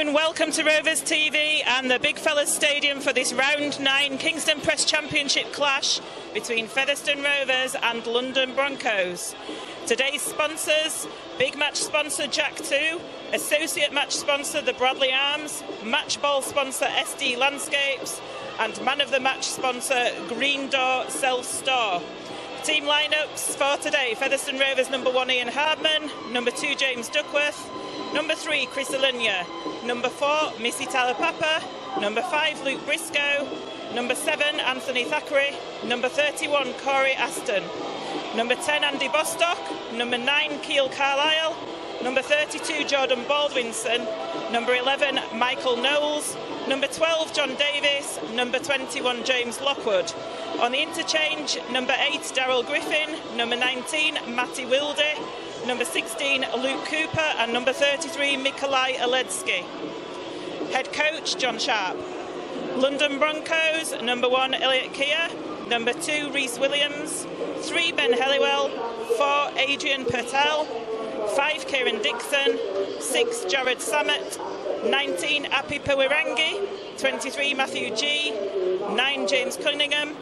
afternoon, welcome to Rovers TV and the Big Fellas Stadium for this round 9 Kingston Press Championship clash between Featherstone Rovers and London Broncos. Today's sponsors: big match sponsor Jack 2, associate match sponsor the Bradley Arms, match ball sponsor SD Landscapes, and man of the match sponsor Green Door Self Store. Team lineups for today: Featherstone Rovers number 1 Ian Hardman, number 2 James Duckworth, number 3 Chris Alinya, number 4 Missy Talapapa, number 5 Luke Briscoe, number 7 Anthony Thackeray, number 31 Corey Aston, number 10 Andy Bostock, number 9 Keel Carlisle, number 32 Jordan Baldwinson, number 11 Michael Knowles, number 12 John Davis, number 21 James Lockwood. On the interchange, number 8 Daryl Griffin, number 19 Matty Wilde, number 16 Luke Cooper, and number 33 Mikolai Oledzki. Head coach John Sharp. London Broncos, number 1 Elliot Keir, number 2 Rhys Williams, 3 Ben Helliwell, 4 Adrian Pertel, 5 Kieran Dixon, 6 Jared Samet, 19 Api Pawirangi, 23 Matthew G, 9 James Cunningham,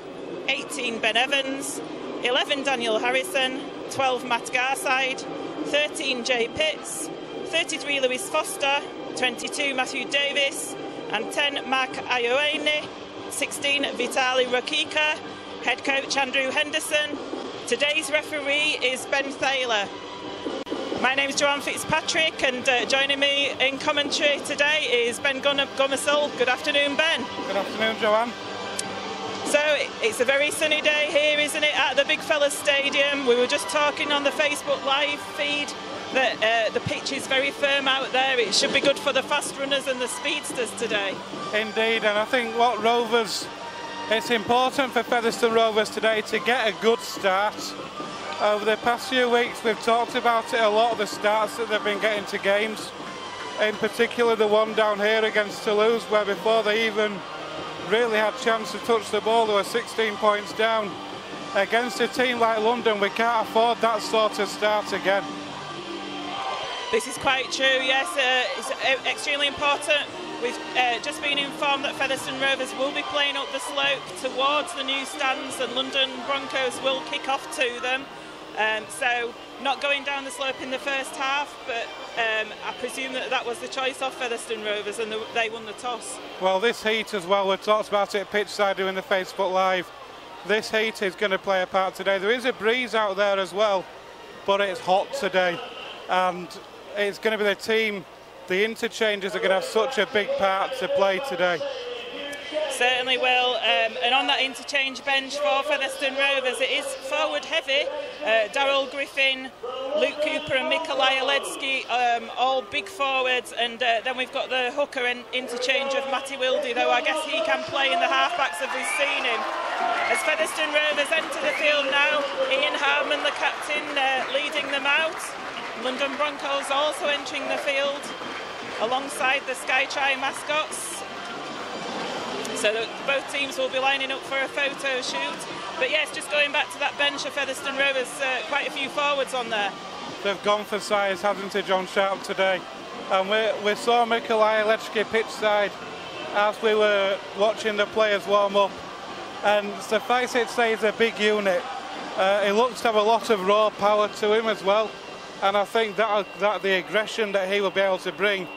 18 Ben Evans, 11 Daniel Harrison, 12 Matt Garside, 13 Jay Pitts, 33 Lewis Foster, 22 Matthew Davis, and 10 Mark Ayoane, 16 Vitali Rokika. Head coach Andrew Henderson. Today's referee is Ben Thaler. My name's Joanne Fitzpatrick, and joining me in commentary today is Ben Gomersall. Good afternoon, Ben. Good afternoon, Joanne. So it's a very sunny day here, isn't it, at the Big Fellas Stadium. We were just talking on the Facebook Live feed that the pitch is very firm out there. It should be good for the fast runners and the speedsters today. Indeed, and I think it's important for Featherstone Rovers today to get a good start. Over the past few weeks we've talked about it a lot, the starts that they've been getting to games, in particular the one down here against Toulouse, where before they even really had a chance to touch the ball they were 16 points down. Against a team like London we can't afford that sort of start again. This is quite true, yes. It's extremely important. We've just been informed that Featherstone Rovers will be playing up the slope towards the new stands, and London Broncos will kick off to them. So not going down the slope in the first half, but I presume that was the choice of Featherstone Rovers, and they won the toss. Well, this heat as well, we talked about it pitchside doing the Facebook Live. This heat is going to play a part today. There is a breeze out there as well, but it's hot today, and it's going to be the team. The interchanges are going to have such a big part to play today. Certainly will. And on that interchange bench for Featherstone Rovers, it is forward heavy. Daryl Griffin, Luke Cooper and Mikolai Oledzki, all big forwards. And then we've got the hooker and interchange of Matty Wilde, though I guess he can play in the halfbacks if we've seen him. As Featherstone Rovers enter the field now, Ian Hardman, the captain, leading them out. London Broncos also entering the field alongside the Skytry mascots. So both teams will be lining up for a photo shoot. But yes, just going back to that bench of Featherstone Rovers, quite a few forwards on there. They've gone for size, hasn't it, John Sharp, today? And we saw Mikolai Oledzki pitch side as we were watching the players warm up. And suffice it to say, he's a big unit. He looks to have a lot of raw power to him as well. And I think that the aggression that he will be able to bring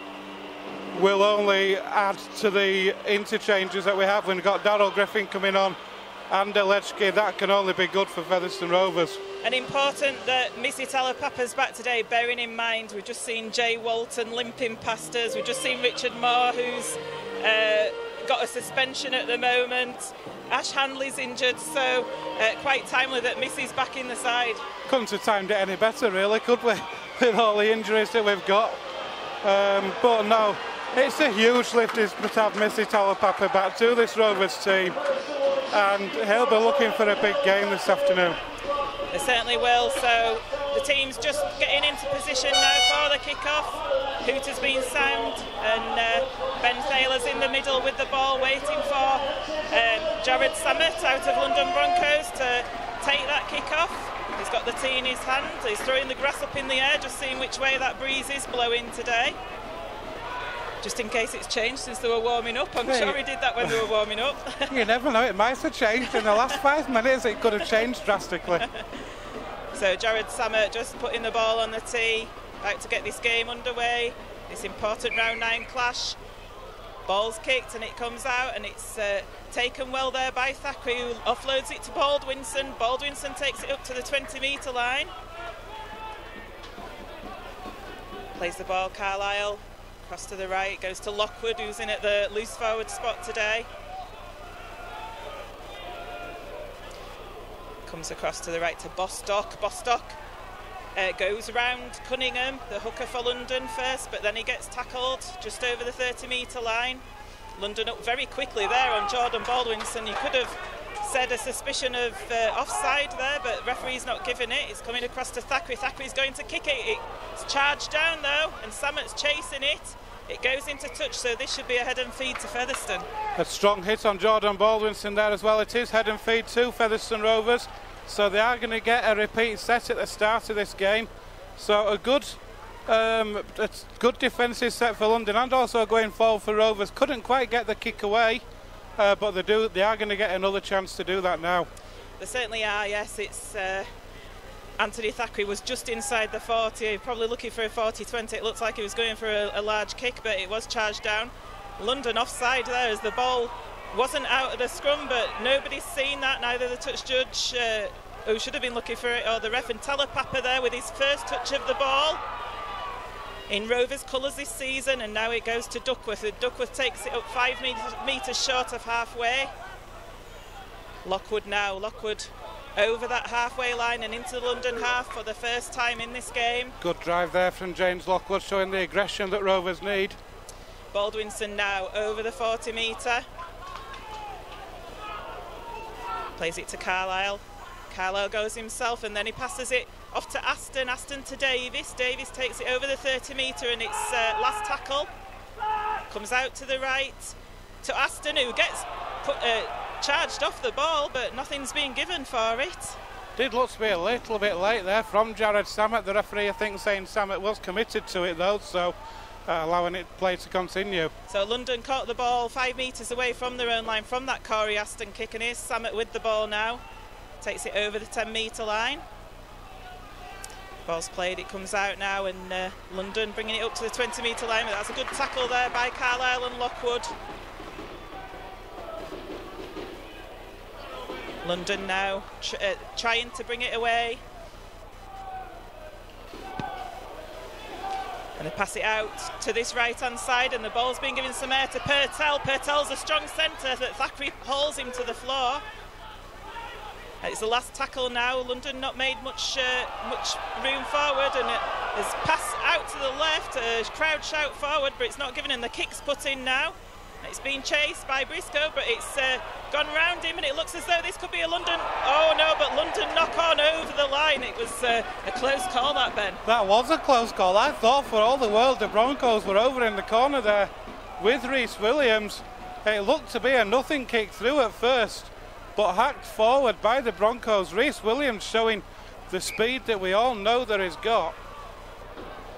will only add to the interchanges that we have. We've got Daryl Griffin coming on and Oledzki. That can only be good for Featherstone Rovers. And important that Missy Talapapa's back today, bearing in mind we've just seen Jay Walton limping past us. We've just seen Richard Moore, who's got a suspension at the moment. Ash Handley's injured, so quite timely that Missy's back in the side. Couldn't have timed it any better, really, could we? With all the injuries that we've got. But no, it's a huge lift to have Missy Talapapa back to this Rovers team, and he'll be looking for a big game this afternoon. They certainly will. So the team's just getting into position now for the kick-off. Hoot has been sound, and Ben Thaler's in the middle with the ball, waiting for Jared Samet out of London Broncos to take that kick-off. He's got the tee in his hand. He's throwing the grass up in the air, just seeing which way that breeze is blowing today. Just in case it's changed since they were warming up. I'm sure he did that when they were warming up. You never know, it might have changed. In the last 5 minutes, it could have changed drastically. So Jared Samet just putting the ball on the tee, about to get this game underway. This important round 9 clash. Ball's kicked and it comes out, and it's taken well there by Thackeray, who offloads it to Baldwinson. Baldwinson takes it up to the 20-metre line. Plays the ball, Carlisle. Across to the right, goes to Lockwood, who's in at the loose forward spot today. Comes across to the right to Bostock. Bostock goes around Cunningham, the hooker for London first, but then he gets tackled just over the 30-metre line. London up very quickly there on Jordan Baldwinson. You could have said a suspicion of offside there, but referee's not giving it. It's coming across to Thackeray. Thackeray's going to kick it. It's charged down though, and Samet's chasing it. It goes into touch, so this should be a head and feed to Featherstone. A strong hit on Jordan Baldwinson there as well. It is head and feed to Featherstone Rovers, so they are going to get a repeat set at the start of this game. So a good defensive set for London, and also going forward for Rovers. Couldn't quite get the kick away, but they are going to get another chance to do that now. They certainly are, yes. It's Anthony Thackeray was just inside the 40, probably looking for a 40-20. It looks like he was going for a large kick, but it was charged down. London offside there as the ball wasn't out of the scrum, but nobody's seen that, neither the touch judge, who should have been looking for it, or the ref. And Telepapa there with his first touch of the ball in Rovers colours this season, and now it goes to Duckworth. Duckworth takes it up 5 metres short of halfway. Lockwood now, Lockwood over that halfway line and into the London half for the first time in this game. Good drive there from James Lockwood, showing the aggression that Rovers need. Baldwinson now over the 40-metre. Plays it to Carlisle. Carlisle goes himself, and then he passes it off to Aston. Aston to Davis. Davis takes it over the 30-metre, and it's last tackle. Comes out to the right to Aston, who gets charged off the ball, but nothing's been given for it. Did look to be a little bit late there from Jared Samet. The referee, I think, saying Samet was committed to it though, so allowing it play to continue. So London caught the ball 5 metres away from their own line from that Corey Aston kick, and here's Samet with the ball now. Takes it over the 10-metre line. Ball's played, it comes out now, and London bringing it up to the 20-metre line. But that's a good tackle there by Carlisle and Lockwood. London now trying to bring it away. And they pass it out to this right-hand side, and the ball's been given some air to Purtell. Purtell's a strong centre, that Thackeray hauls him to the floor. It's the last tackle now. London not made much room forward, and it has passed out to the left. A crowd shout forward, but it's not given, and the kick's put in now. It's been chased by Briscoe, but it's gone round him, and it looks as though this could be a London. Oh no, but London knock on over the line. It was a close call, that, Ben. That was a close call. I thought for all the world the Broncos were over in the corner there with Rhys Williams. It looked to be a nothing kick through at first, but hacked forward by the Broncos. Rhys Williams showing the speed that we all know that he's got,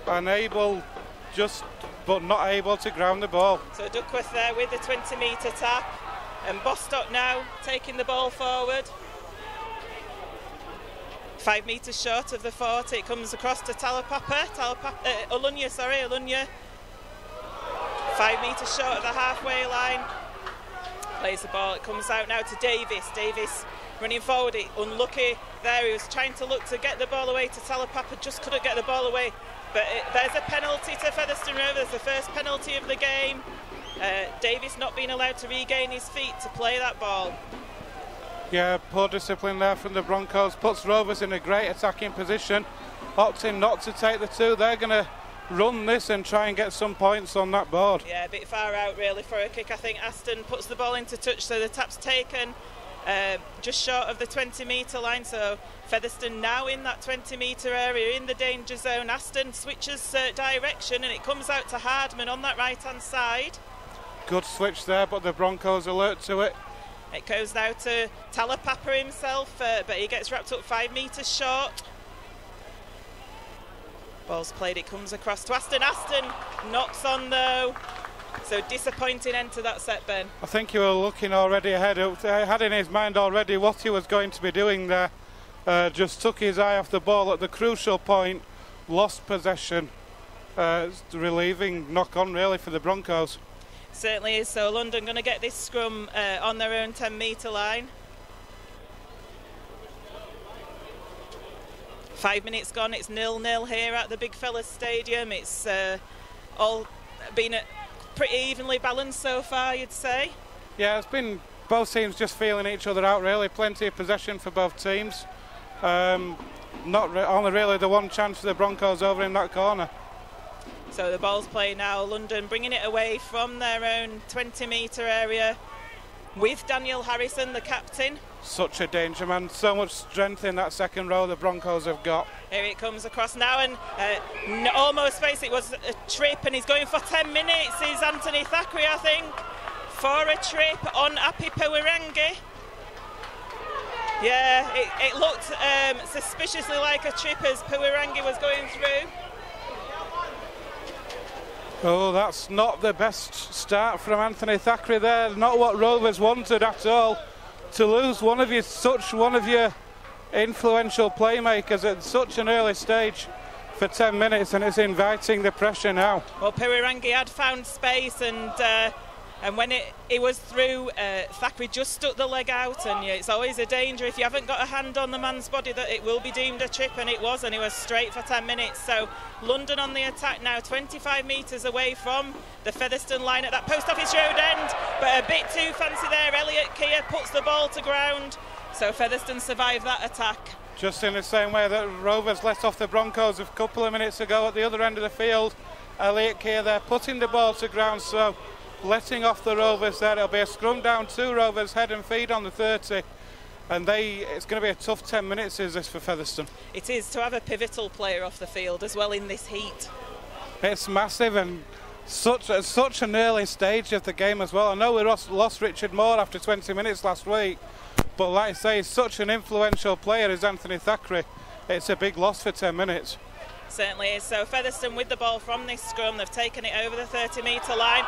and but not able to ground the ball. So Duckworth there with the 20-metre tap, and Bostock now taking the ball forward. 5 metres short of the 40, it comes across to Olunya. 5 metres short of the halfway line. Plays the ball, it comes out now to Davis. Davis running forward, unlucky there. He was trying to look to get the ball away to Telepapa, just couldn't get the ball away. But there's a penalty to Featherstone Rovers, the first penalty of the game. Davis not being allowed to regain his feet to play that ball. Yeah, poor discipline there from the Broncos. Puts Rovers in a great attacking position. Opting not to take the two. They're going to run this and try and get some points on that board. Yeah, a bit far out really for a kick. I think Aston puts the ball into touch, so the tap's taken just short of the 20-metre line. So Featherstone now in that 20-metre area, in the danger zone. Aston switches direction, and it comes out to Hardman on that right-hand side. Good switch there, but the Broncos alert to it. It goes now to Telepapa himself, but he gets wrapped up 5 metres short. Ball's played, it comes across to Aston. Aston knocks on though. So disappointing end to that set, Ben. I think you were looking already ahead. Had in his mind already what he was going to be doing there. Just took his eye off the ball at the crucial point, lost possession. Relieving knock-on really for the Broncos. Certainly is. So London going to get this scrum on their own 10-metre line. 5 minutes gone. It's 0-0 here at the Big Fellas Stadium. It's all been pretty evenly balanced so far, you'd say. Yeah, it's been both teams just feeling each other out really. Plenty of possession for both teams. Only really the one chance for the Broncos over in that corner. So the ball's playing now. London bringing it away from their own 20-metre area with Daniel Harrison, the captain. Such a danger man. So much strength in that second row the Broncos have got. Here it comes across now, and almost face it was a trip, and he's going for 10 minutes. Is Anthony Thackeray, I think, for a trip on Api Pewirangi. Yeah, it looked suspiciously like a trip as Pewirangi was going through. Oh, that's not the best start from Anthony Thackeray there. Not what Rovers wanted at all. To lose one of your influential playmakers at such an early stage for 10 minutes, and it's inviting the pressure now. Well, Pewirangi had found space, and when it was through, Thackeray just stuck the leg out, and it's always a danger if you haven't got a hand on the man's body that it will be deemed a trip, and it was straight for 10 minutes. So London on the attack now, 25 metres away from the Featherstone line at that Post Office Road end, but a bit too fancy there. Elliot Keir puts the ball to ground, so Featherstone survive that attack. Just in the same way that Rovers let off the Broncos a couple of minutes ago at the other end of the field. Elliot Keir there putting the ball to ground, so letting off the Rovers there. It'll be a scrum down to Rovers, head and feed on the 30, and it's going to be a tough 10 minutes, is this, for Featherstone? It is, to have a pivotal player off the field as well in this heat. It's massive, and such an early stage of the game as well. I know we lost Richard Moore after 20 minutes last week, but like I say, such an influential player is Anthony Thackeray. It's a big loss for 10 minutes. Certainly is. So Featherstone with the ball from this scrum. They've taken it over the 30-metre line.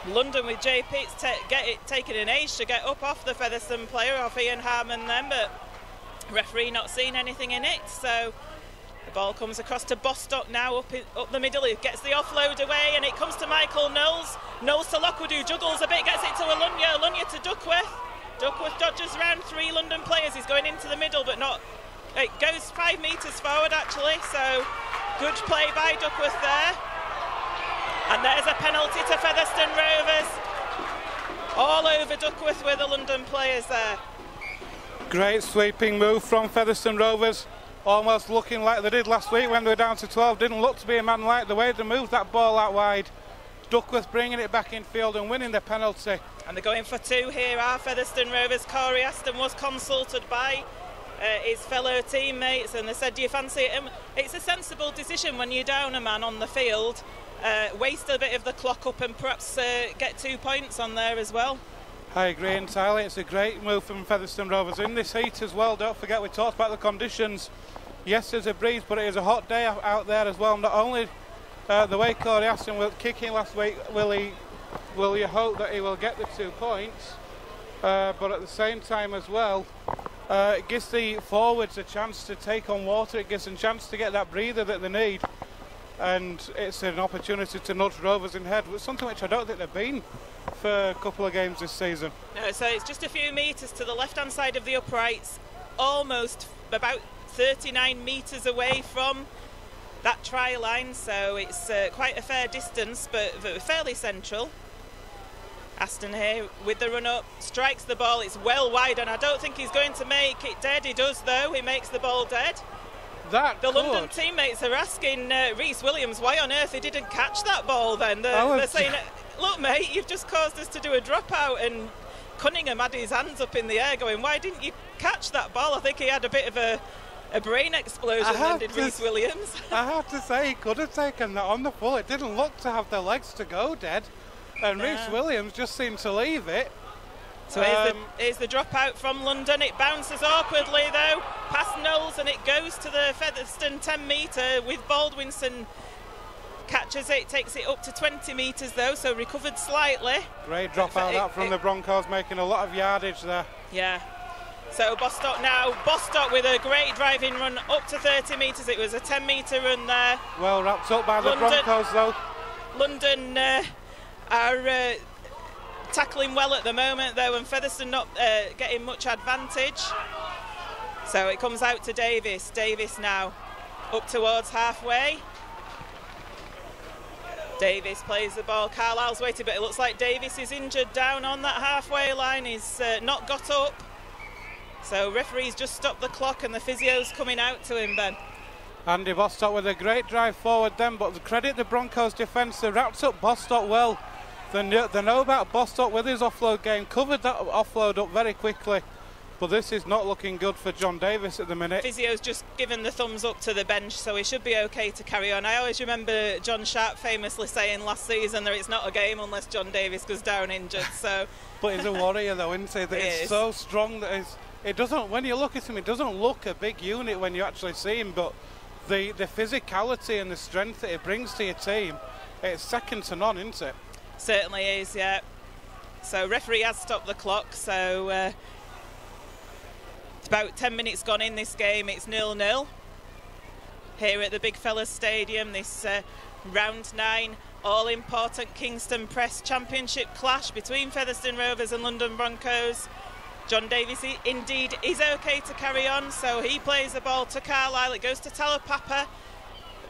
London with Jay Pitts taking an age to get up off the Featherstone player, off Ian Harmon then, but referee not seeing anything in it. So the ball comes across to Bostock now up the middle. He gets the offload away, and it comes to Michael Knowles. Knowles to Lockwood, who juggles a bit, gets it to Alunya. Alunya to Duckworth. Duckworth dodges around 3 London players. He's going into the middle, but not. It goes 5 metres forward actually. So good play by Duckworth there. And there's a penalty to Featherstone Rovers. All over Duckworth with the London players there. Great sweeping move from Featherstone Rovers. Almost looking like they did last week when they were down to 12. Didn't look to be a man like the way they moved that ball out wide. Duckworth bringing it back in field and winning the penalty. And they're going for 2 here, are Featherstone Rovers. Corey Aston was consulted by his fellow teammates, and they said, do you fancy it? It's a sensible decision when you're down a man on the field. Waste a bit of the clock up and perhaps get 2 points on there as well. I agree entirely. It's a great move from Featherstone Rovers in this heat as well. Don't forget, we talked about the conditions. Yes, there's a breeze, but it is a hot day out there as well. Not only the way Corey Aston was kicking last week, will you hope that he will get the 2 points, but at the same time as well, it gives the forwards a chance to take on water. It gives them a chance to get that breather that they need. And it's an opportunity to nudge Rovers in head, something which I don't think they've been for a couple of games this season. No, so it's just a few metres to the left-hand side of the uprights, almost about 39 metres away from that try line, so it's quite a fair distance, but fairly central. Aston here with the run-up, strikes the ball, it's well wide, and I don't think he's going to make it dead. He does though, he makes the ball dead. The London teammates are asking Rhys Williams why on earth he didn't catch that ball then. They're saying, look mate, you've just caused us to do a dropout, and Cunningham had his hands up in the air going, why didn't you catch that ball? I think he had a bit of a brain explosion then, did Rhys Williams. I have to say, he could have taken that on the full. It didn't look to have the legs to go dead, and Rhys Williams just seemed to leave it. So here's the dropout from London. It bounces awkwardly though, past Knowles, and it goes to the Featherstone 10 metre with Baldwinson catches it, takes it up to 20 metres though, so recovered slightly. Great drop out that from the Broncos, making a lot of yardage there. Yeah. So Bostock now, Bostock with a great driving run up to 30 metres. It was a 10-metre run there. Well wrapped up by the Broncos though. London are tackling well at the moment though, and Featherstone not getting much advantage. So it comes out to Davis. Davis now up towards halfway. Davis plays the ball. Carlisle's waiting, but it looks like Davis is injured down on that halfway line. He's not got up. So referee's just stopped the clock and the physio's coming out to him, Ben. Andy Bostock with a great drive forward then, but credit the Broncos defence. They wrapped up Bostock well. They know about Bostock with his offload game, covered that offload up very quickly. But this is not looking good for John Davis at the minute. Physio's just given the thumbs up to the bench, so he should be okay to carry on. I always remember John Sharp famously saying last season that it's not a game unless John Davis goes down injured. So, but he's a warrior though, isn't he? That he's so strong that it doesn't. When you look at him, it doesn't look a big unit when you actually see him. But the physicality and the strength that it brings to your team, it's second to none, isn't it? Certainly is, yeah. So referee has stopped the clock. So. It's about 10 minutes gone in this game. It's 0-0 here at the Big Fellas Stadium. This round 9 all-important Kingston Press Championship clash between Featherstone Rovers and London Broncos. John Davis indeed is okay to carry on, so he plays the ball to Carlisle. It goes to Talapapa.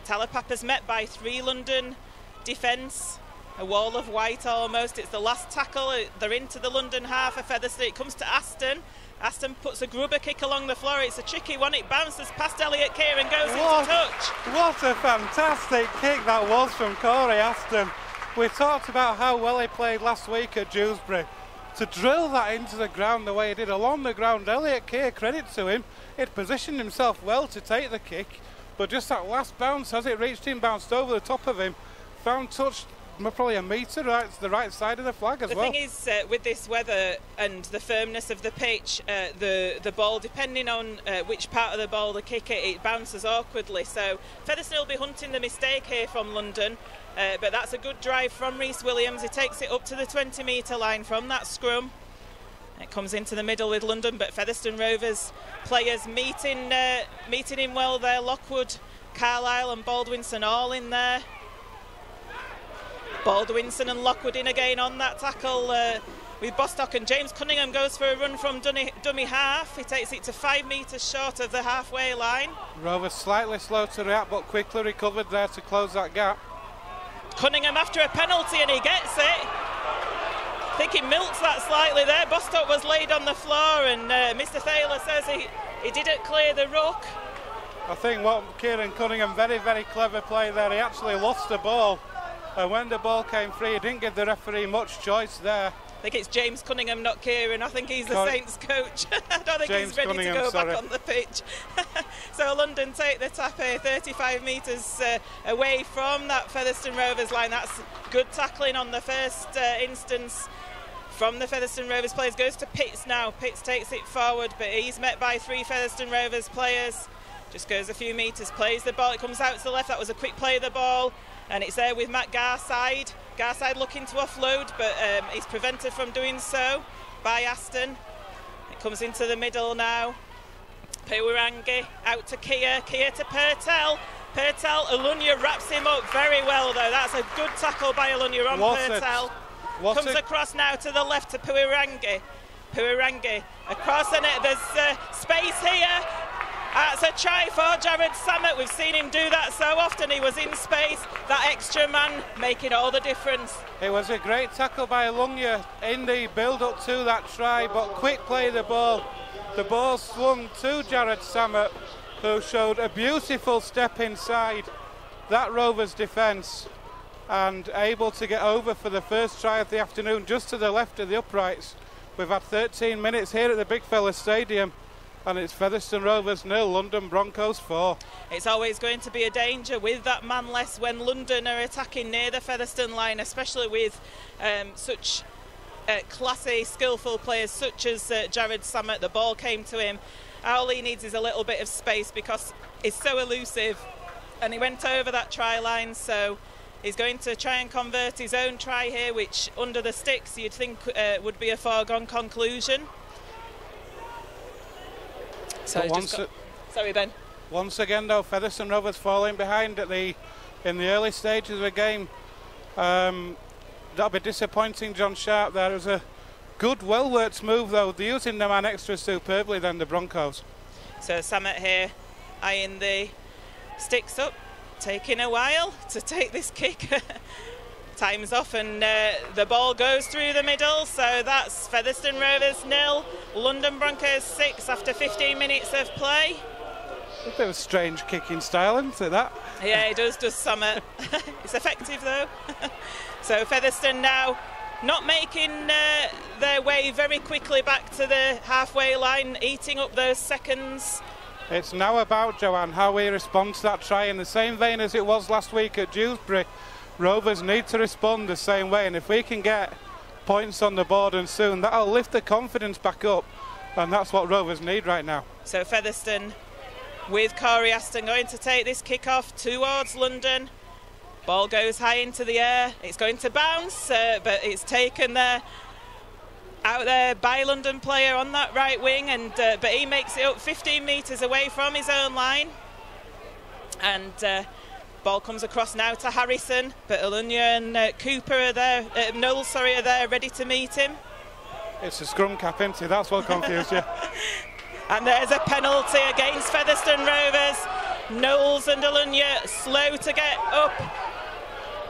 Talapapa's met by 3 London defence. A wall of white almost. It's the last tackle. They're into the London half of Featherstone. It comes to Aston. Aston puts a grubber kick along the floor. It's a tricky one. It bounces past Elliot Keir and goes into touch. What a fantastic kick that was from Corey Aston. We talked about how well he played last week at Dewsbury. To drill that into the ground the way he did along the ground, Elliot Keir, credit to him, he'd positioned himself well to take the kick, but just that last bounce, as it reached him, bounced over the top of him, found touch probably a metre right to the right side of the flag as well. The thing is, with this weather and the firmness of the pitch, the ball, depending on which part of the ball they kick it bounces awkwardly. So Featherstone will be hunting the mistake here from London, but that's a good drive from Rhys Williams. He takes it up to the 20-metre line from that scrum. It comes into the middle with London, but Featherstone Rovers players meeting in well there. Lockwood, Carlisle and Baldwinson all in there. Baldwinson and Lockwood in again on that tackle with Bostock, and James Cunningham goes for a run from dummy half. He takes it to 5 metres short of the halfway line. Rovers slightly slow to react, but quickly recovered there to close that gap. Cunningham after a penalty, and he gets it. I think he milks that slightly there. Bostock was laid on the floor, and Mr. Thaler says he didn't clear the ruck. I think what Kieran Cunningham, very, very clever play there. He actually lost the ball. And when the ball came free, he didn't give the referee much choice there. I think it's James Cunningham, not Kieran. I think he's the Saints coach. I don't think James he's ready Cunningham, to go sorry. back on the pitch. So London take the tap here, 35 metres away from that Featherstone Rovers line. That's good tackling on the first instance from the Featherstone Rovers players. Goes to Pitts now. Pitts takes it forward, but he's met by 3 Featherstone Rovers players. Just goes a few metres, plays the ball. It comes out to the left. That was a quick play of the ball. And it's there with Matt Garside. Garside looking to offload, but he's prevented from doing so by Aston. It comes into the middle now. Puwarangi out to Keir. Keir to Purtell. Purtell, Alunya wraps him up very well though. That's a good tackle by Alunya on Purtell. Comes across now to the left to Puwarangi. Puwarangi across the net. There's space here. That's a try for Jared Samet. We've seen him do that so often. He was in space. That extra man making all the difference. It was a great tackle by Alunya in the build-up to that try, but quick play of the ball. The ball swung to Jared Samet, who showed a beautiful step inside that Rovers defence and able to get over for the first try of the afternoon just to the left of the uprights. We've had 13 minutes here at the Big Fellas Stadium. And it's Featherstone Rovers 0, London Broncos 4. It's always going to be a danger with that man less when London are attacking near the Featherstone line, especially with such classy, skillful players such as Jared Samet. The ball came to him. All he needs is a little bit of space because he's so elusive. And he went over that try line, so He's going to try and convert his own try here, which under the sticks you'd think would be a foregone conclusion. So sorry, Ben. Once again, though, Featherstone Rovers falling behind in the early stages of the game. That'll be disappointing, John Sharp. There was a good, well-worked move, though. They're using the man extra superbly than the Broncos. So Samet here eyeing the sticks up, taking a while to take this kick. Time's off and the ball goes through the middle, so that's Featherstone Rovers 0, London Broncos 6 after 15 minutes of play. A bit of a strange kicking style, isn't it, that? Yeah, it does Samet. It's effective, though. So Featherstone now not making their way very quickly back to the halfway line, eating up those seconds. It's now about, Joanne, how we respond to that try in the same vein as it was last week at Dewsbury. Rovers need to respond the same way, and if we can get points on the board and soon, that'll lift the confidence back up, and that's what Rovers need right now. So Featherstone with Corey Aston going to take this kick off towards London. Ball goes high into the air. It's going to bounce, but it's taken there out there by London player on that right wing, and but he makes it up 15 metres away from his own line. And ball comes across now to Harrison, but Alunya and Cooper are there, Knowles, sorry, are there ready to meet him. It's a scrum cap, isn't it? That's what confused you. And there's a penalty against Featherstone Rovers. Knowles and Alunya slow to get up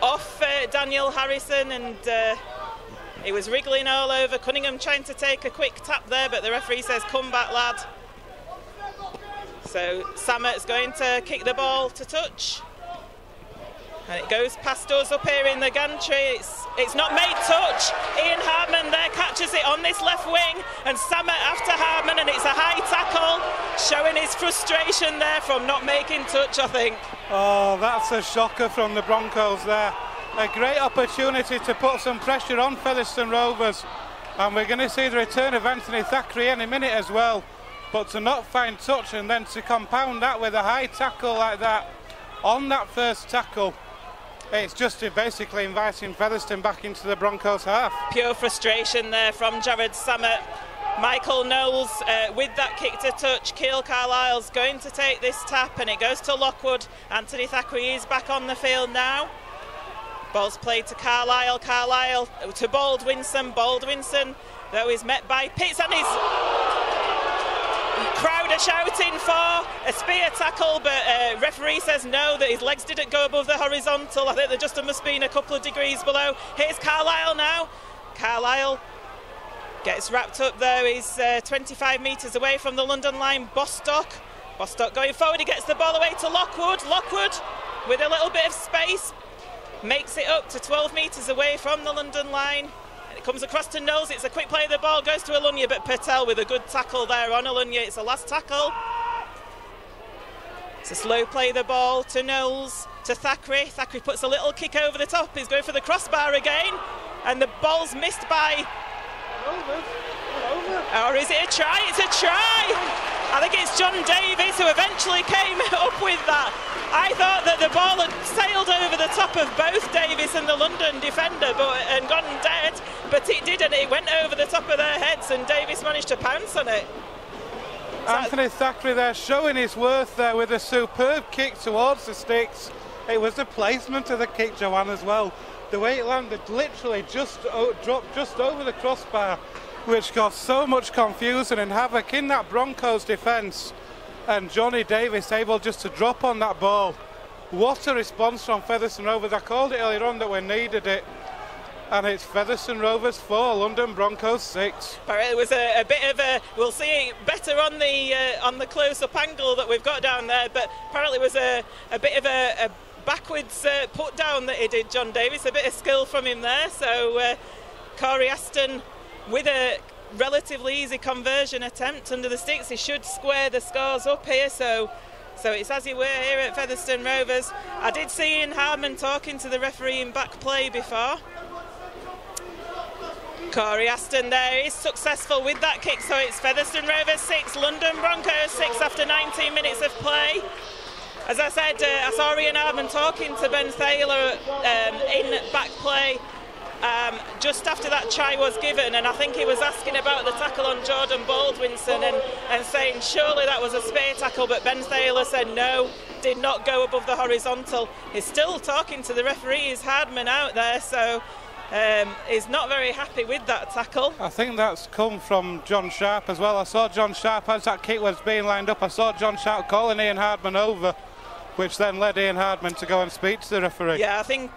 off Daniel Harrison, and he was wriggling all over. Cunningham trying to take a quick tap there, but the referee says, come back, lad. So Samet's going to kick the ball to touch. And it goes past us up here in the gantry. It's not made touch. Ian Hartman there catches it on this left wing, and Samet after Hartman, and it's a high tackle, showing his frustration there from not making touch, I think. Oh, that's a shocker from the Broncos there. A great opportunity to put some pressure on Featherstone Rovers, and we're going to see the return of Anthony Thackeray any minute as well. But to not find touch and then to compound that with a high tackle like that on that first tackle, it's just basically inviting Featherstone back into the Broncos half. Pure frustration there from Jared Samet. Michael Knowles with that kick to touch. Keil Carlisle's going to take this tap, and it goes to Lockwood. Anthony Thackeray is back on the field now. Ball's played to Carlisle. Carlisle to Baldwinson. Baldwinson, though, is met by Pitts, and his crowd are shouting for a spear tackle, but referee says no, that his legs didn't go above the horizontal. I think there just must have been a couple of degrees below. Here's Carlisle now. Carlisle gets wrapped up there. He's 25 metres away from the London line. Bostock going forward. He gets the ball away to Lockwood. Lockwood with a little bit of space makes it up to 12 metres away from the London line. It comes across to Knowles. It's a quick play. The ball goes to Alunya, but Patel with a good tackle there on Alunya. It's a last tackle. It's a slow play. The ball to Knowles, to Thackeray. Thackeray puts a little kick over the top. He's going for the crossbar again, and the ball's missed by. Or is it a try? It's a try. I think it's John Davies who eventually came up with that. I thought that the ball had sailed over the top of both Davies and the London defender and gone dead, but it didn't. It went over the top of their heads, and Davies managed to pounce on it. Anthony Thackeray there showing his worth there with a superb kick towards the sticks. It was the placement of the kick, Joanne, as well. The way it landed literally just dropped just over the crossbar, which caused so much confusion and havoc in that Broncos defence. And Johnny Davis able just to drop on that ball. What a response from Featherstone Rovers. I called it earlier on that we needed it. And it's Featherstone Rovers 4, London Broncos 6. It was a bit of a, we'll see it better on the close-up angle that we've got down there, but apparently it was a bit of a backwards put down that he did, John Davis. A bit of skill from him there. So Corey Aston with a relatively easy conversion attempt under the sticks. He should square the scores up here, so it's as you were here at Featherstone Rovers. I did see Ian Hartman talking to the referee in back play before. Corey Aston there is successful with that kick, so it's Featherstone Rovers 6, London Broncos 6 after 19 minutes of play. As I said, I saw Ian Hardman talking to Ben Thaler in back play just after that try was given, and I think he was asking about the tackle on Jordan Baldwinson and saying surely that was a spear tackle, but Ben Thaler said no, did not go above the horizontal. He's still talking to the referees, Hardman out there, so he's not very happy with that tackle. I think that's come from John Sharp as well. I saw John Sharp, as that kick was being lined up, I saw John Sharp calling Ian Hardman over, which then led Ian Hardman to go and speak to the referee. Yeah, I think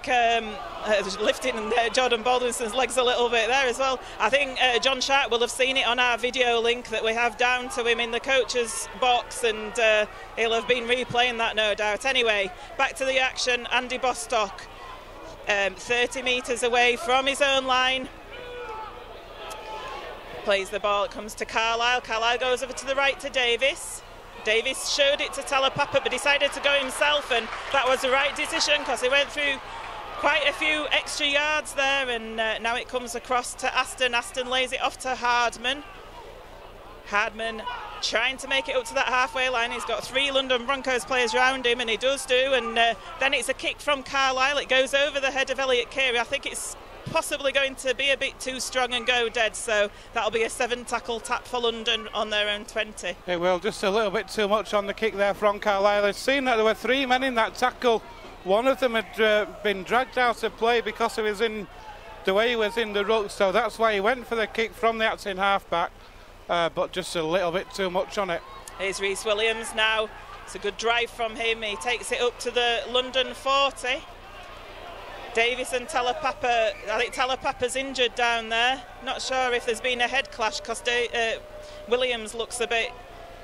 lifting Jordan Baldwinson's legs a little bit there as well. I think John Sharp will have seen it on our video link that we have down to him in the coach's box, and he'll have been replaying that, no doubt. Anyway, back to the action. Andy Bostock, 30 metres away from his own line. Plays the ball, it comes to Carlisle. Carlisle goes over to the right to Davis. Davis showed it to Talapapa but decided to go himself, and that was the right decision because he went through quite a few extra yards there, and now it comes across to Aston. Aston lays it off to Hardman. Hardman trying to make it up to that halfway line. He's got 3 London Broncos players around him, and he does do, and then it's a kick from Carlisle. It goes over the head of Elliot Carey. I think it's possibly going to be a bit too strong and go dead, so that'll be a 7-tackle tap for London on their own 20. It will, just a little bit too much on the kick there from Carlisle. I've seen that there were 3 men in that tackle. One of them had been dragged out of play because he was in the way he was in the ruck, so that's why he went for the kick from the acting halfback, but just a little bit too much on it. Here's Rhys Williams now. It's a good drive from him. He takes it up to the London 40. Davis and Talapapa, I think Talapapa's injured down there. Not sure if there's been a head clash because Williams looks a bit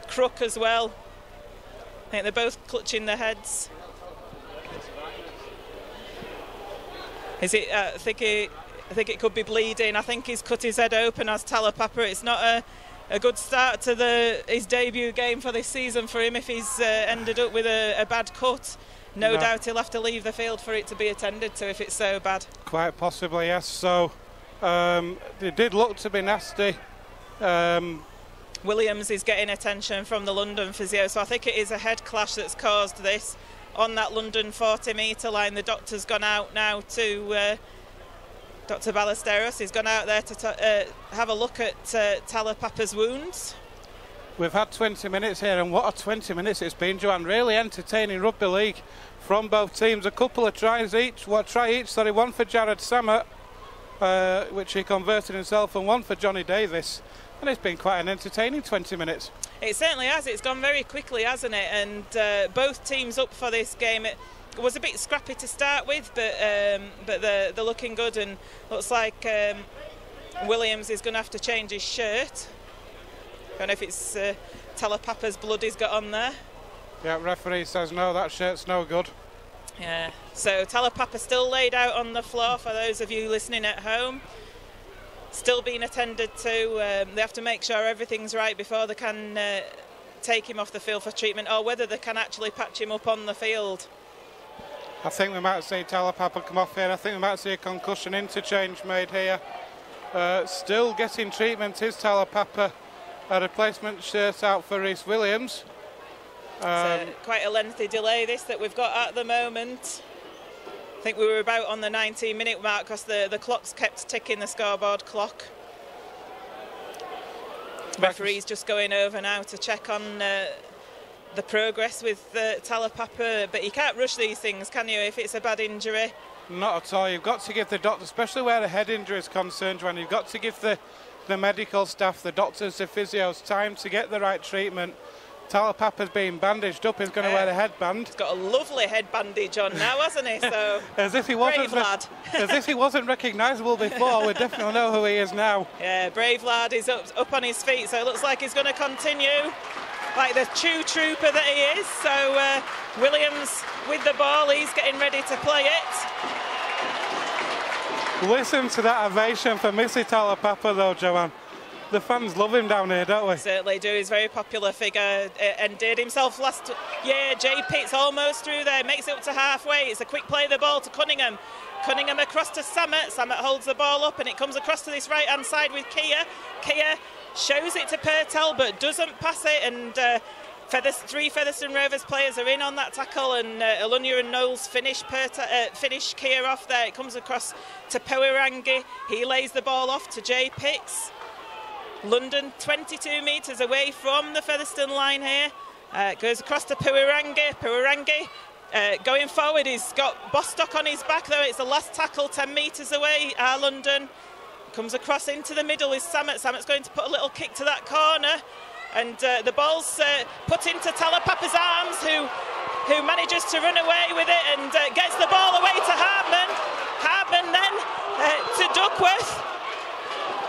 crook as well. I think they're both clutching their heads. Is it? I think it could be bleeding. I think he's cut his head open as Talapapa. It's not a good start to his debut game for this season for him if he's ended up with a bad cut. No doubt he'll have to leave the field for it to be attended to if it's so bad. Quite possibly, yes. So it did look to be nasty. Williams is getting attention from the London physio, so I think it is a head clash that's caused this on that London 40-metre line. The doctor's gone out now to Dr. Ballesteros. He's gone out there to have a look at Talapapa's wounds. We've had 20 minutes here, and what a 20 minutes it's been, Joanne. Really entertaining rugby league from both teams. A couple of tries each, one for Jared Samet, which he converted himself, and one for Johnny Davis. And it's been quite an entertaining 20 minutes. It certainly has. It's gone very quickly, hasn't it? And both teams up for this game. It was a bit scrappy to start with, but they're looking good, and looks like Williams is going to have to change his shirt. I don't know if it's Talapapa's blood he's got on there. Yeah, referee says no, that shirt's no good. Yeah, so Talapapa still laid out on the floor for those of you listening at home. Still being attended to. They have to make sure everything's right before they can take him off the field for treatment, or whether they can actually patch him up on the field. I think we might see Talapapa come off here. I think we might see a concussion interchange made here. Still getting treatment is Talapapa. A replacement shirt out for Rhys Williams. Quite a lengthy delay this that we've got at the moment. I think we were about on the 19-minute mark because the clock's kept ticking, the scoreboard clock. Referee's just going over now to check on the progress with Talapapa, but you can't rush these things, can you, if it's a bad injury? Not at all. You've got to give the doctor, especially where a head injury is concerned, when you've got to give the medical staff, the doctors, the physios, time to get the right treatment. Talapapa's being bandaged up. He's going to wear a headband. He's got a lovely head bandage on now, hasn't he? So as if he wasn't brave lad. As if he wasn't recognisable before. We definitely know who he is now. Yeah, brave lad is up on his feet, so it looks like he's going to continue like the true trooper that he is. So Williams with the ball, he's getting ready to play it. Listen to that ovation for Missy Talapapa though, Joanne. The fans love him down here, don't we? Certainly do. He's a very popular figure. Endeared himself last year. Jay Pitt's almost through there, makes it up to halfway. It's a quick play of the ball to Cunningham. Cunningham across to Samet. Samet holds the ball up and it comes across to this right-hand side with Kia. Kia shows it to Purtell but doesn't pass it, and Three Featherstone Rovers players are in on that tackle, and Alunya and Knowles finish Keir off there. It comes across to Powirangi. He lays the ball off to Jay Pitts. London 22 metres away from the Featherstone line here. Goes across to Powirangi. Powirangi going forward, he's got Bostock on his back though. It's the last tackle 10 metres away. London comes across into the middle with Samet. Samet's going to put a little kick to that corner. And the ball's put into Talapapa's arms, who manages to run away with it and gets the ball away to Hartman. Hartman then to Duckworth.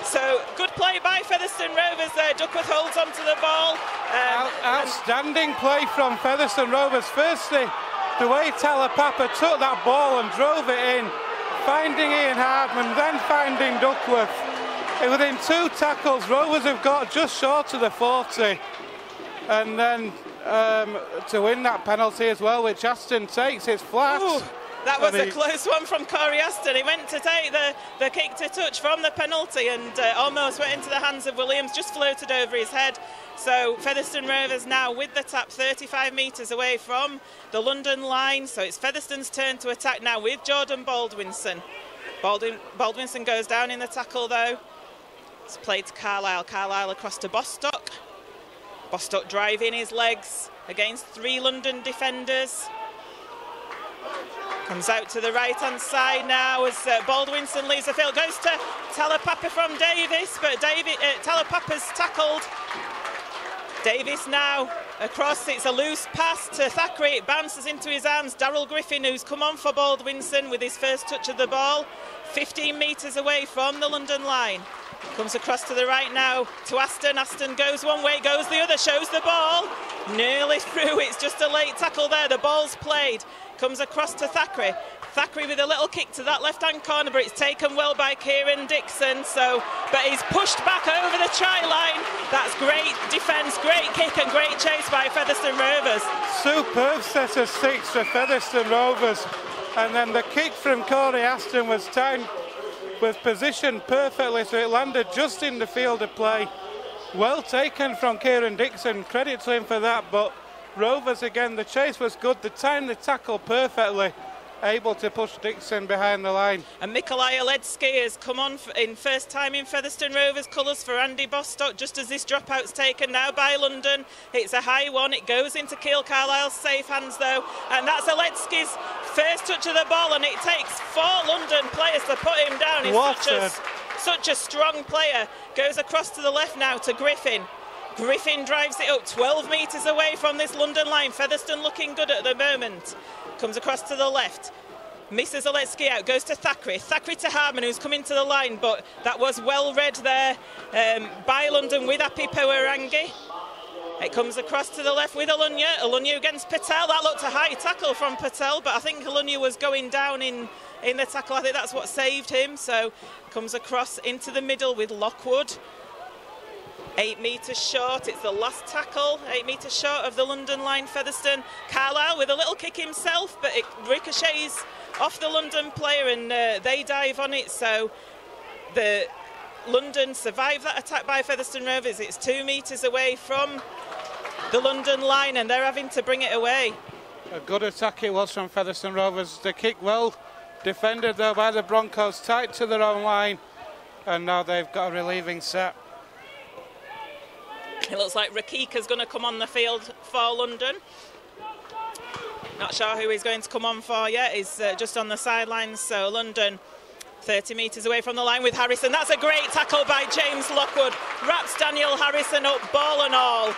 So good play by Featherstone Rovers there. Duckworth holds onto the ball. Outstanding play from Featherstone Rovers. Firstly, the way Talapapa took that ball and drove it in, finding Ian Hartman, then finding Duckworth. Within 2 tackles, Rovers have got just short of the 40. And then to win that penalty as well, which Aston takes, it's flat. Ooh, that was a close one from Corey Aston. He went to take the kick to touch from the penalty and almost went into the hands of Williams, just floated over his head. So Featherstone Rovers now with the tap 35 metres away from the London line. So it's Featherstone's turn to attack now with Jordan Baldwinson. Baldwinson goes down in the tackle though. It's played to Carlisle. Carlisle across to Bostock. Bostock driving his legs against 3 London defenders. Comes out to the right-hand side now as Baldwinson leaves the field. Goes to Talapapa from Davis, but Talapapa's tackled. Davis now across. It's a loose pass to Thackeray. It bounces into his arms. Darryl Griffin, who's come on for Baldwinson with his first touch of the ball. 15 metres away from the London line. Comes across to the right now to Aston. Aston goes one way, goes the other, shows the ball. Nearly through, it's just a late tackle there. The ball's played. Comes across to Thackeray. Thackeray with a little kick to that left-hand corner, but it's taken well by Kieran Dixon. But he's pushed back over the try line. That's great defence, great kick and great chase by Featherstone Rovers. Superb set of 6 for Featherstone Rovers. And then the kick from Corey Aston was timed with position perfectly, so it landed just in the field of play. Well taken from Kieran Dixon, credit to him for that, but Rovers again, the chase was good, they timed the tackle perfectly, able to push Dixon behind the line. And Mikolaj Oledski has come on in first time in Featherstone Rovers colours for Andy Bostock, just as this dropout's taken now by London. It's a high one, it goes into Keil Carlisle's safe hands though, and that's Oledski's first touch of the ball, and it takes 4 London players to put him down. He's such a strong player. Goes across to the left now to Griffin. Griffin drives it up 12 metres away from this London line. Featherstone looking good at the moment. Comes across to the left. Misses Oledski out, goes to Thackeray. Thackeray to Hartman, who's coming to the line, but that was well read there by London with Api Powirangi. It comes across to the left with Alunya. Alunya against Patel. That looked a high tackle from Patel, but I think Alunya was going down in the tackle. I think that's what saved him. So comes across into the middle with Lockwood. 8 metres short. It's the last tackle. 8 metres short of the London line. Featherstone. Carlisle with a little kick himself, but it ricochets off the London player and they dive on it. So the London survive that attack by Featherstone Rovers. It's 2 metres away from the London line and they're having to bring it away. A good attack it was from Featherstone Rovers. The kick well defended though by the Broncos, tight to their own line, and now they've got a relieving set. It looks like Rakika's going to come on the field for London. Not sure who he's going to come on for yet. He's just on the sidelines. So London 30 metres away from the line with Harrison. That's a great tackle by James Lockwood. Wraps Daniel Harrison up, ball and all.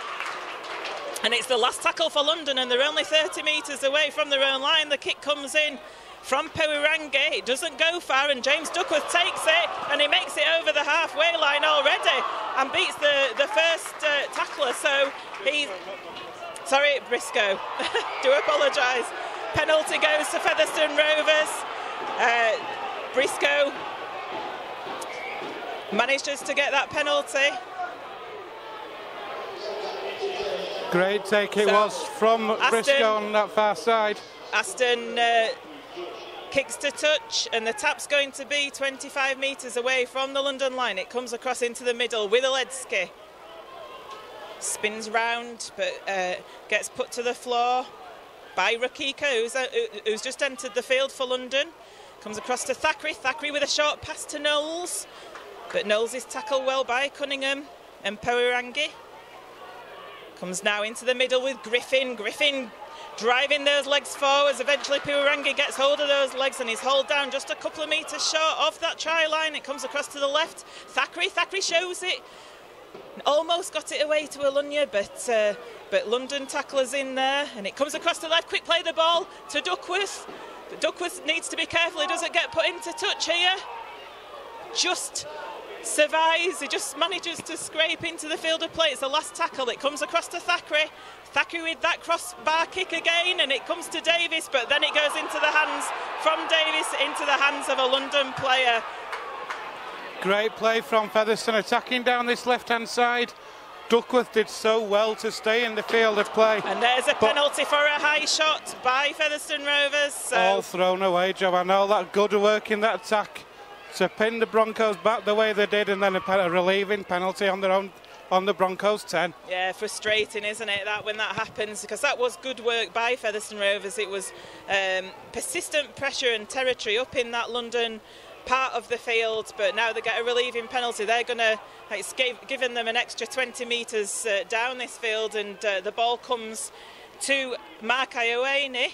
And it's the last tackle for London and they're only 30 metres away from their own line. The kick comes in from Powirangi. It doesn't go far and James Duckworth takes it and he makes it over the halfway line already and beats the first tackler. So he... Sorry, Briscoe. Do apologise. Penalty goes to Featherstone Rovers. Briscoe manages to get that penalty. Great take it was from Briscoe on that far side. Aston kicks to touch and the tap's going to be 25 metres away from the London line. It comes across into the middle with Oledski. spins round, but gets put to the floor by Rakika, who's just entered the field for London. Comes across to Thackeray. Thackeray with a short pass to Knowles, but Knowles is tackled well by Cunningham and Poerangi. Comes now into the middle with Griffin. Griffin driving those legs forwards. Eventually Poerangi gets hold of those legs and he's hauled down just a couple of metres short of that try line. It comes across to the left. Thackeray shows it. Almost got it away to Alunya, but London tacklers in there, and it comes across to the left. Quick play the ball to Duckworth. But Duckworth needs to be careful he doesn't get put into touch here. Just survives, he just manages to scrape into the field of play. It's the last tackle. It comes across to Thackeray. Thackeray with that crossbar kick again, and it comes to Davis, but then it goes into the hands from Davis, into the hands of a London player. Great play from Featherstone attacking down this left-hand side. Duckworth did so well to stay in the field of play. And there's a penalty for a high shot by Featherstone Rovers. So. All thrown away, Joanne. All that good work in that attack to pin the Broncos back the way they did, and then a relieving penalty on their own, on the Broncos 10. Yeah, frustrating, isn't it, that when that happens, because that was good work by Featherstone Rovers. It was persistent pressure and territory up in that London part of the field, but now they get a relieving penalty. They're going to, it's given them an extra 20 metres down this field, and the ball comes to Mark Ioane, I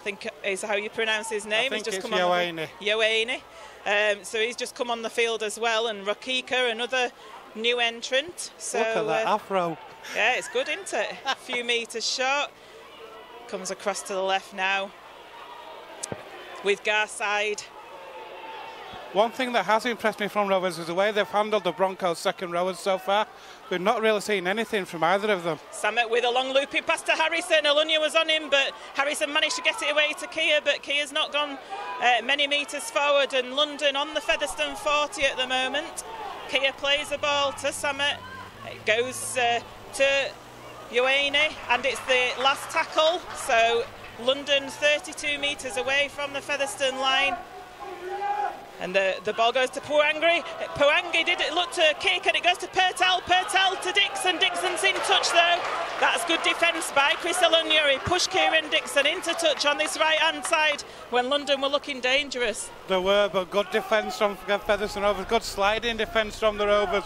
think is how you pronounce his name. I think he's just it's come Ioane. Ioane. So he's just come on the field as well, and Rakika, another new entrant. So, look at that afro. Yeah, it's good, isn't it? A few metres short. Comes across to the left now with Garside. One thing that has impressed me from Rovers is the way they've handled the Broncos' second rowers so far. We've not really seen anything from either of them. Samet with a long looping pass to Harrison. Alunya was on him, but Harrison managed to get it away to Kia, but Kia's not gone many metres forward, and London on the Featherstone 40 at the moment. Kia plays the ball to Samet. It goes to Ioane, and it's the last tackle. So London 32 metres away from the Featherstone line. And the ball goes to Poerangi. Poerangi did it look to kick, and it goes to Pertel. Pertel to Dixon. Dixon's in touch though. That's good defence by Chris Alunya. He pushed Kieran Dixon into touch on this right-hand side when London were looking dangerous. There were, but good defence from Featherstone Rovers. Good sliding defence from the Rovers.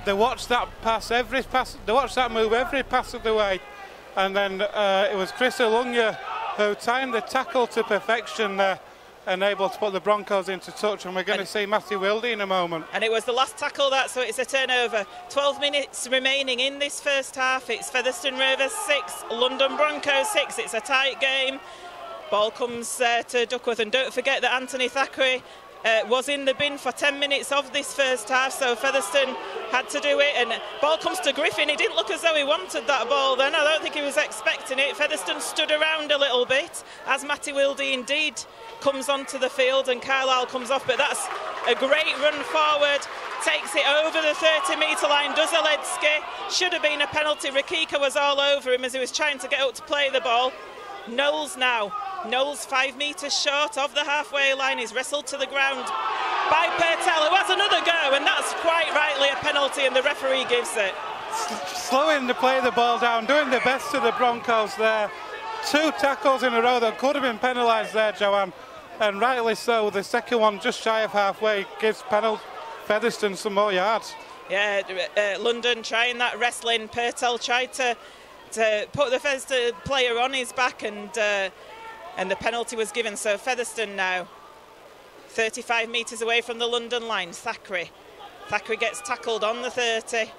They watched that pass, every pass. They watched that move every pass of the way, and then it was Chris Alunya who timed the tackle to perfection there, and able to put the Broncos into touch, and we're going to see Matthew Wilde in a moment. And it was the last tackle that, so it's a turnover. 12 minutes remaining in this first half. It's Featherstone Rovers 6, London Broncos 6. It's a tight game. Ball comes to Duckworth, and don't forget that Anthony Thackeray was in the bin for 10 minutes of this first half, so Featherstone had to do it, and ball comes to Griffin. He didn't look as though he wanted that ball then. I don't think he was expecting it. Featherstone stood around a little bit as Matty Wilde indeed comes onto the field, and Carlisle comes off, but that's a great run forward, takes it over the 30-metre line, does Aledski. Should have been a penalty. Rakika was all over him as he was trying to get up to play the ball. Knowles now. Knowles 5 metres short of the halfway line. Is wrestled to the ground by Pertel, who has another go, and that's quite rightly a penalty, and the referee gives it. Slowing to play the ball down, doing the best to the Broncos there. 2 tackles in a row that could have been penalised there, Joanne, and rightly so. The second one just shy of halfway gives Featherstone some more yards. Yeah, London trying that wrestling. Pertel tried to put the Featherstone player on his back, and the penalty was given. So Featherstone now 35 metres away from the London line. Thackeray gets tackled on the 30.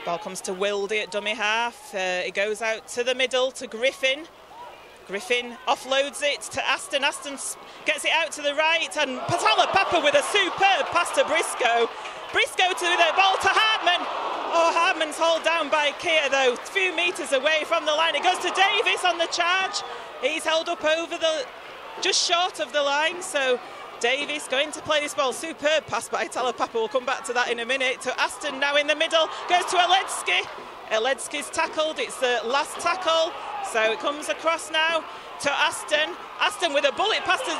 Ball comes to Wilde at dummy half. It goes out to the middle to Griffin. Griffin offloads it to Aston. Aston gets it out to the right, and Patala Papa with a superb pass to Briscoe. Briscoe to the ball to Hartman. Oh, Hartman's hauled down by Kia though, a few metres away from the line. It goes to Davis on the charge. He's held up over just short of the line, so Davis going to play this ball. Superb pass by Talapapa. We'll come back to that in a minute. To Aston now in the middle. Goes to Aledski. Aledski's tackled. It's the last tackle. So it comes across now to Aston. Aston with a bullet pass to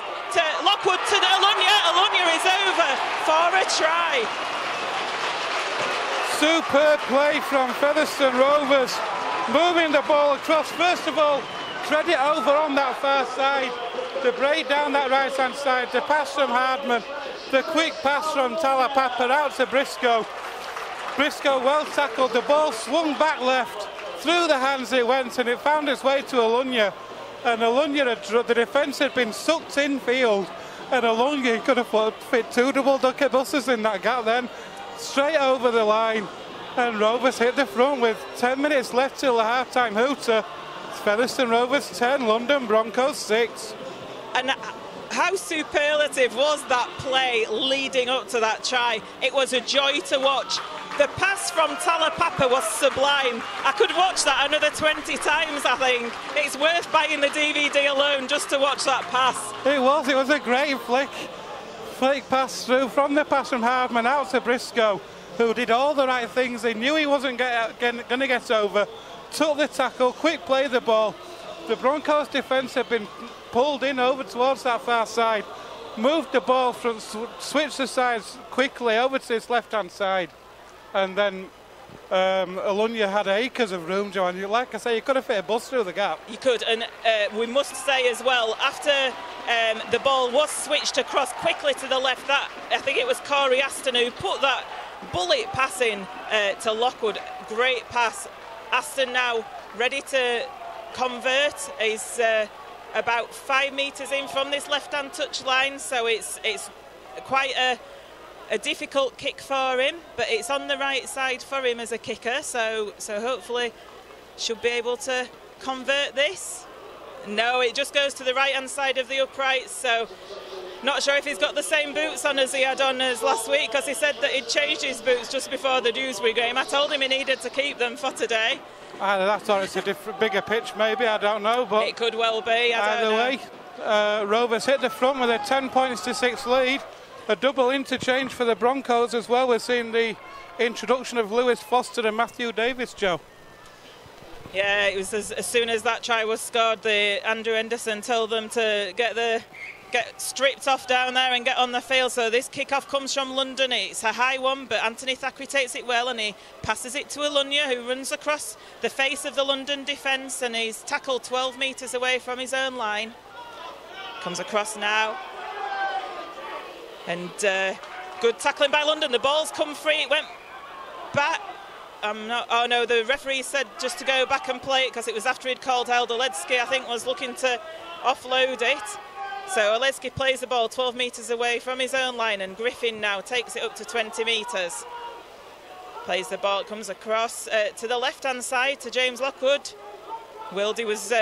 Lockwood to Alunya. Alunya is over for a try. Superb play from Featherstone Rovers, moving the ball across. First of all, thread it over on that far side, to break down that right-hand side, the pass from Hardman, the quick pass from Talapapa out to Briscoe. Briscoe well tackled, the ball swung back left, through the hands it went, and it found its way to Alunga. And Alunga, the defence had been sucked in field, and Alunga could have fit 2 double ducker buses in that gap then, straight over the line. And Rovers hit the front with 10 minutes left till the half-time hooter. Featherstone Rovers 10, London Broncos 6. And how superlative was that play leading up to that try? It was a joy to watch. The pass from Talapapa was sublime. I could watch that another 20 times, I think. It's worth buying the DVD alone just to watch that pass. It was a great flick pass through from the pass from Hardman out to Briscoe, who did all the right things. He knew he wasn't going to get over, took the tackle, quick play the ball. The Broncos defence had been pulled in over towards that far side, moved the ball from, switched the sides quickly over to his left-hand side. And then Alunga had acres of room, Joanne. Like I say, you could have fit a bus through the gap. You could, and we must say as well, after the ball was switched across quickly to the left, that I think it was Corey Aston who put that bullet pass in to Lockwood. Great pass. Aston now ready to convert. He's about 5 metres in from this left-hand touch line, so it's quite a difficult kick for him, but it's on the right side for him as a kicker, so hopefully should be able to convert this. No, it just goes to the right-hand side of the uprights, so not sure if he's got the same boots on as he had on as last week, because he said that he'd changed his boots just before the Dewsbury game. I told him he needed to keep them for today. I thought it's a bigger pitch, maybe, I don't know, but it could well be. Either way, Rovers hit the front with a 10 points to 6 lead. A double interchange for the Broncos as well. We're seeing the introduction of Lewis Foster and Matthew Davis, Joe. Yeah, it was as soon as that try was scored, Andrew Henderson told them to get stripped off down there and get on the field. So this kick-off comes from London. It's a high one, but Anthony Thackeray takes it well and he passes it to Alunga, who runs across the face of the London defence, and he's tackled 12 metres away from his own line. Comes across now. And good tackling by London. The ball's come free. It went back. Oh no, the referee said just to go back and play it because it was after he'd called Elderledsky, I think, was looking to offload it. So Oledzki plays the ball 12 metres away from his own line, and Griffin now takes it up to 20 metres. Plays the ball, comes across to the left-hand side to James Lockwood. Wildy was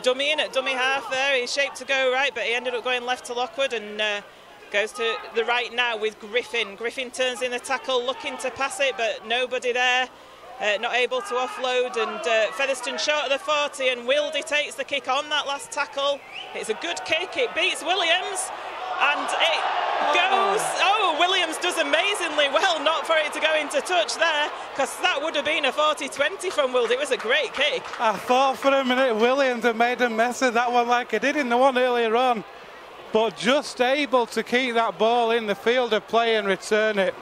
dummying at dummy half there. He's shaped to go right, but he ended up going left to Lockwood and goes to the right now with Griffin. Griffin turns in the tackle, looking to pass it, but nobody there. Not able to offload, and Featherstone short of the 40, and Wildy takes the kick on that last tackle. It's a good kick, it beats Williams, and it goes... Oh, Williams does amazingly well not for it to go into touch there, because that would have been a 40-20 from Wildy. It was a great kick. I thought for a minute Williams had made a mess of that one like he did in the one earlier on, but just able to keep that ball in the field of play and return it.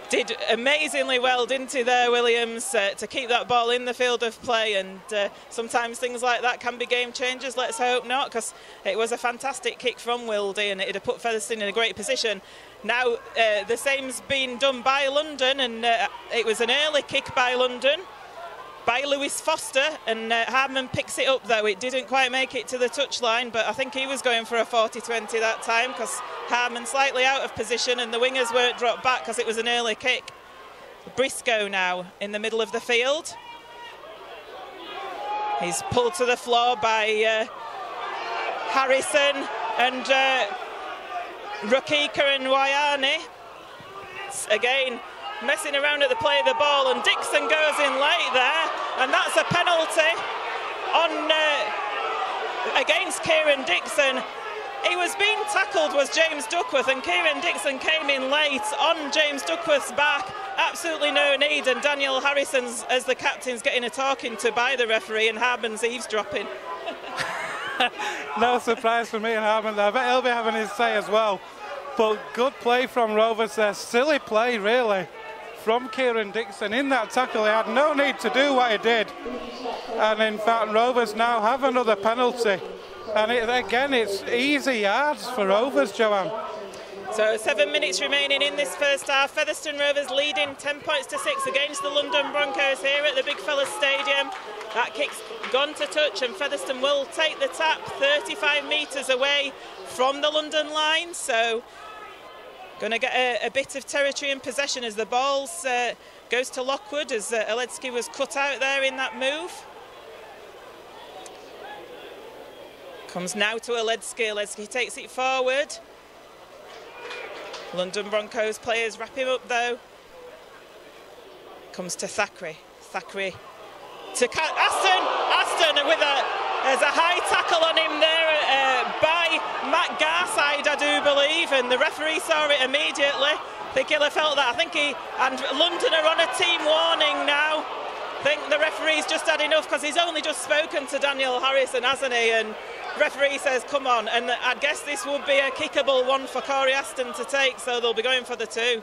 Did amazingly well, didn't he there, Williams, to keep that ball in the field of play, and sometimes things like that can be game changers. Let's hope not, because it was a fantastic kick from Wildy and it'd have put Featherstone in a great position. Now the same's been done by London, and it was an early kick by London, by Lewis Foster, and Hardman picks it up though. It didn't quite make it to the touchline, but I think he was going for a 40-20 that time, because Hardman slightly out of position and the wingers weren't dropped back because it was an early kick. Briscoe now in the middle of the field. He's pulled to the floor by Harrison and Rukika and Wayani. Again, messing around at the play of the ball, and Dixon goes in late there, and that's a penalty on against Kieran Dixon. He was being tackled, was James Duckworth, and Kieran Dixon came in late on James Duckworth's back. Absolutely no need, and Daniel Harrison's, as the captain's, getting a talking to by the referee, and Hardman's eavesdropping. No surprise for me and Hardman there. I bet he'll be having his say as well. But good play from Rovers there. Silly play, really, from Kieran Dixon in that tackle. He had no need to do what he did. And in fact, Rovers now have another penalty. And again, it's easy yards for Rovers, Joanne. So 7 minutes remaining in this first half. Featherstone Rovers leading 10 points to 6 against the London Broncos here at the Big Fellas Stadium. That kick's gone to touch and Featherstone will take the tap 35 metres away from the London line. So going to get a bit of territory in possession as the ball goes to Lockwood as Oledsky was cut out there in that move. Comes now to Oledsky. Oledsky takes it forward. London Broncos players wrap him up though. Comes to Thackeray. Thackeray to Aston. Aston with there's a high tackle on him there by Matt Garside, I do believe, and the referee saw it immediately. I think he'll have felt that. And London are on a team warning now. I think the referee's just had enough because he's only just spoken to Daniel Harrison, hasn't he? And referee says, come on, and I guess this would be a kickable one for Corey Aston to take, so they'll be going for the 2.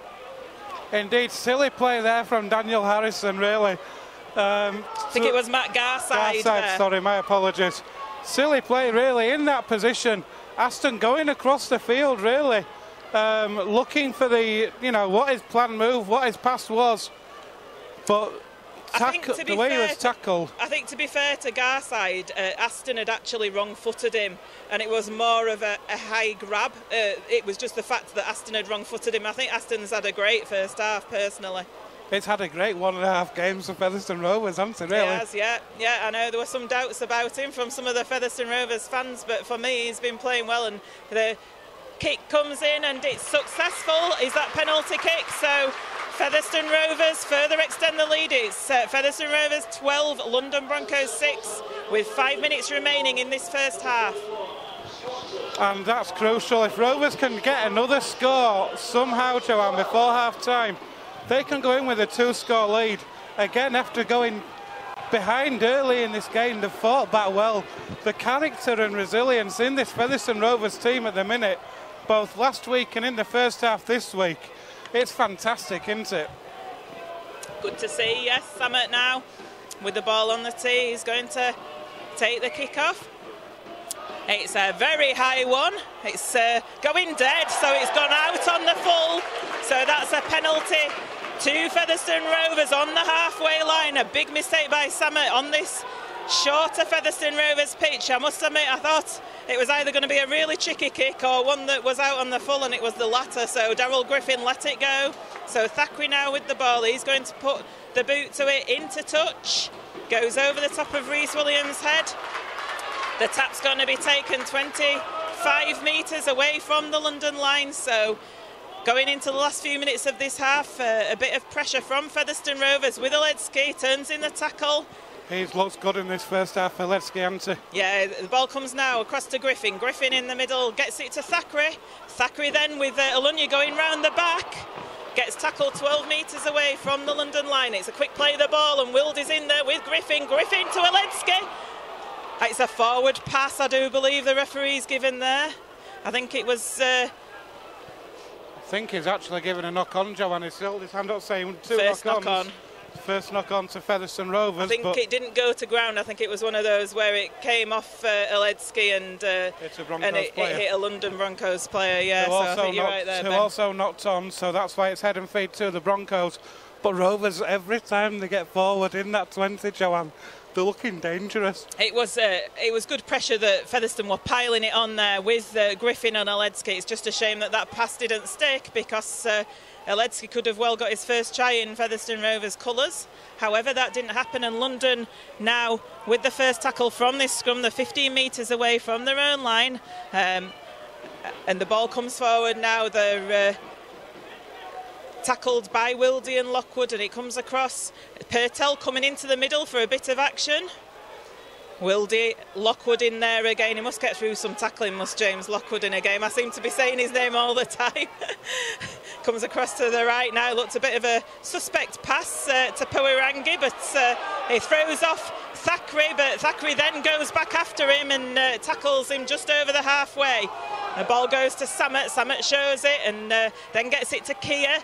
Indeed, silly play there from Daniel Harrison, really. I think it was Matt Garside there. Sorry, my apologies. Silly play, really, in that position. Aston going across the field, really, looking for the, what his planned move, what his pass was. But the way he was tackled. I think to be fair to Garside, Aston had actually wrong-footed him, and it was more of a high grab. It was just the fact that Aston had wrong-footed him. I think Aston's had a great first half, personally. It's had a great 1.5 games for Featherstone Rovers, hasn't it, really? It has, yeah. Yeah, I know there were some doubts about him from some of the Featherstone Rovers fans, but for me, he's been playing well, and the kick comes in, and it's successful. Is that penalty kick? So Featherstone Rovers further extend the lead. It's Featherstone Rovers 12, London Broncos 6, with 5 minutes remaining in this first half. And that's crucial. If Rovers can get another score somehow, Joanne, before half-time, they can go in with a 2-score lead. Again, after going behind early in this game, they've fought back well. The character and resilience in this Featherstone Rovers team at the minute, both last week and in the first half this week, it's fantastic, isn't it? Good to see, yes. Samet now with the ball on the tee. He's going to take the kick-off. It's a very high one. It's going dead, so it's gone out on the full. So that's a penalty to Featherstone Rovers on the halfway line. A big mistake by Samet on this shorter Featherstone Rovers pitch. I must admit, I thought it was either going to be a really tricky kick or one that was out on the full, and it was the latter. So Daryl Griffin let it go. So Thackeray now with the ball. He's going to put the boot to it, into touch. Goes over the top of Rhys Williams' head. The tap's going to be taken 25 metres away from the London line. So going into the last few minutes of this half, a bit of pressure from Featherstone Rovers with Oledsky. Turns in the tackle. He looks good in this first half, Oledsky, hasn't he? Yeah, the ball comes now across to Griffin. Griffin in the middle, gets it to Thackeray. Thackeray then with Olunya going round the back. Gets tackled 12 metres away from the London line. It's a quick play of the ball, and Wild is in there with Griffin. Griffin to Oledsky. It's a forward pass, I do believe the referee's given there. I think it was... I think he's actually given a knock-on, Joanne. He's held his hand up saying 2 first knock-ons. Knock-on. First knock-on to Featherstone Rovers. I think it didn't go to ground. I think it was one of those where it came off Oledsky and it hit a London Broncos player. Yeah, so I think you're right there, Ben. Who also knocked on, so that's why it's head and feet to the Broncos. But Rovers, every time they get forward in that 20, Joanne, they're looking dangerous. It was good pressure that Featherstone were piling it on there with Griffin and Oledsky. It's just a shame that that pass didn't stick, because Oledsky could have well got his first try in Featherstone Rovers colours. However, that didn't happen, and London now with the first tackle from this scrum. They're 15 metres away from their own line, and the ball comes forward now. They're tackled by Wildy and Lockwood, and it comes across. Purtell coming into the middle for a bit of action. Wildy, Lockwood in there again. He must get through some tackling, must James Lockwood, in a game. I seem to be saying his name all the time. Comes across to the right now. Looked a bit of a suspect pass to Puirangi, but he throws off Thackeray, but Thackeray then goes back after him and tackles him just over the halfway. The ball goes to Samet. Samet shows it and then gets it to Kia.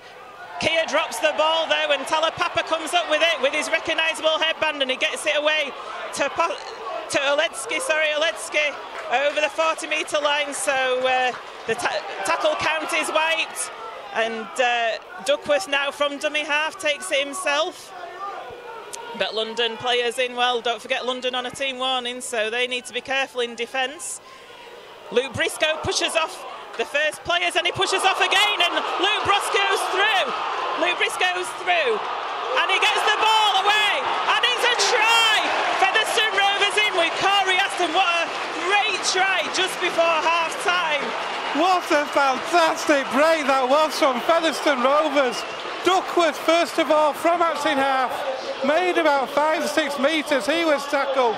Kia drops the ball though, and Talapapa comes up with it with his recognisable headband, and he gets it away to Oledzki, Oledzki over the 40-metre line, so the tackle count is wiped, and Duckworth now from dummy half takes it himself. But London players in, well, don't forget London on a team warning, so they need to be careful in defence. Luke Briscoe pushes off the first players, and he pushes off again, and Luke Briscoe's through. Luke Briscoe's through, and he gets the ball away, and it's a try! Featherstone Rovers in with Corey Aston. What a great try just before half-time. What a fantastic break that was from Featherstone Rovers. Duckworth, first of all, from acting half, made about 5-6 metres. He was tackled.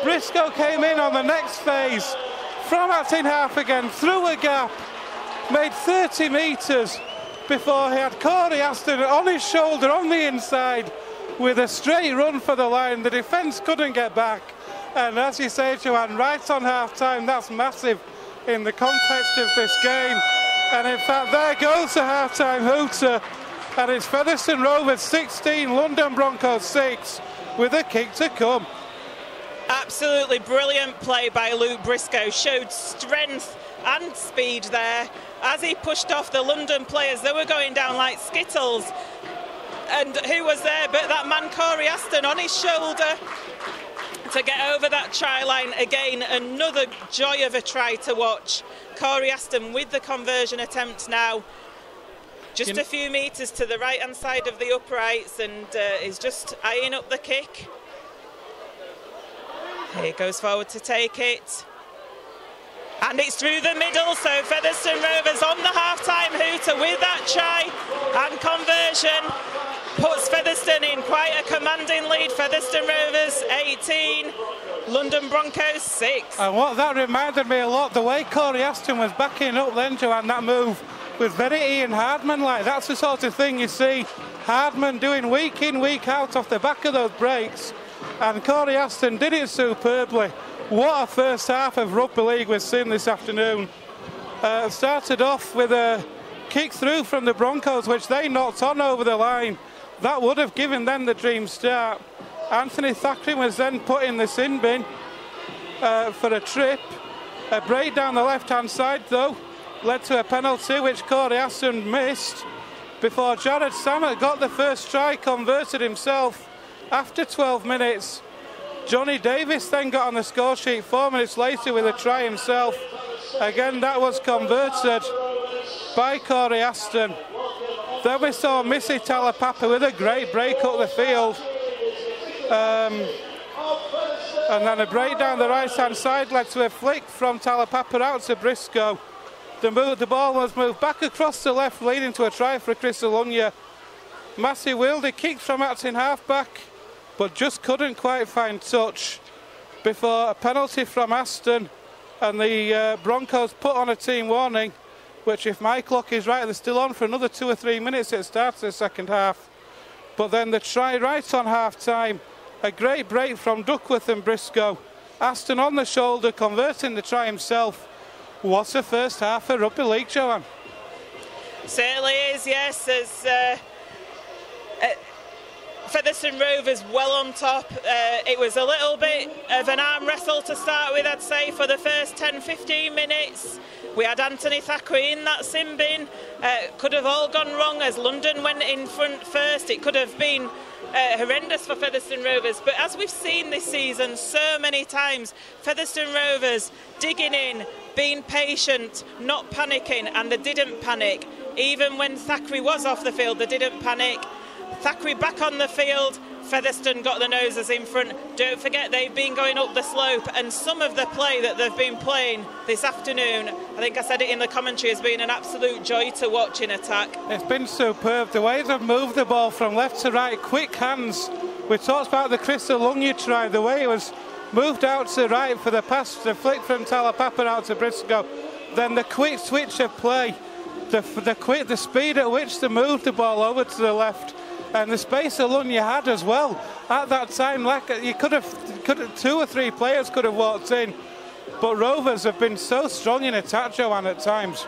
Briscoe came in on the next phase, from acting half again, through a gap, made 30 metres before he had Corey Aston on his shoulder on the inside with a straight run for the line. The defence couldn't get back, and as you say, Joanne, right on half-time, that's massive in the context of this game. And in fact, there goes the half-time hooter, and it's Featherstone Rovers 16, London Broncos 6, with a kick to come. Absolutely brilliant play by Luke Briscoe, showed strength and speed there as he pushed off the London players. They were going down like skittles, and who was there but that man Corey Aston on his shoulder to get over that try line. Again, another joy of a try to watch. Corey Aston with the conversion attempt now, just a few metres to the right hand side of the uprights, and is just eyeing up the kick. He goes forward to take it, and it's through the middle, so Featherstone Rovers on the half-time hooter with that try and conversion puts Featherstone in quite a commanding lead. Featherstone Rovers 18, London Broncos 6. And what that reminded me a lot, the way Corey Aston was backing up then, Joanne, that move was very Ian Hardman-like. That's the sort of thing you see Hardman doing week in, week out off the back of those breaks. And Corey Aston did it superbly. What a first half of rugby league we've seen this afternoon. Started off with a kick through from the Broncos, which they knocked on over the line. That would have given them the dream start. Anthony Thackeray was then put in the sin bin for a trip. A break down the left-hand side, though, led to a penalty, which Corey Aston missed, before Jared Samet got the first try, converted himself after 12 minutes. Johnny Davis then got on the score sheet 4 minutes later with a try himself. Again, that was converted by Corey Aston. Then we saw Missy Talapapa with a great break up the field. And then a break down the right-hand side led to a flick from Talapapa out to Briscoe. The ball was moved back across the left, leading to a try for Chris Alunya. Massey Wilde kicked from acting half-back, but just couldn't quite find touch before a penalty from Aston, and the Broncos put on a team warning, which, if my clock is right, they're still on for another 2 or 3 minutes. It starts the second half. But then the try right on half-time, a great break from Duckworth and Briscoe. Aston on the shoulder, converting the try himself. What a first half for rugby league, Joanne. Certainly is, yes. As Featherstone Rovers well on top. It was a little bit of an arm wrestle to start with, I'd say, for the first 10-15 minutes. We had Anthony Thackeray in that sin bin. Could have all gone wrong as London went in front first. It could have been horrendous for Featherstone Rovers. But as we've seen this season so many times, Featherstone Rovers digging in, being patient, not panicking, and they didn't panic. Even when Thackeray was off the field, they didn't panic. Thackeray back on the field, Featherstone got the noses in front. Don't forget, they've been going up the slope, and some of the play that they've been playing this afternoon, I think I said it in the commentary, has been an absolute joy to watch in attack. It's been superb. The way they've moved the ball from left to right, quick hands. We talked about the Chris Alunya try, the way it was moved out to the right for the pass, the flick from Talapapa out to Briscoe. Then the quick switch of play, the speed at which they moved the ball over to the left. And the space Alunya had as well. At that time, like you could have 2 or 3 players could have walked in. But Rovers have been so strong in attack, Joanne, at times.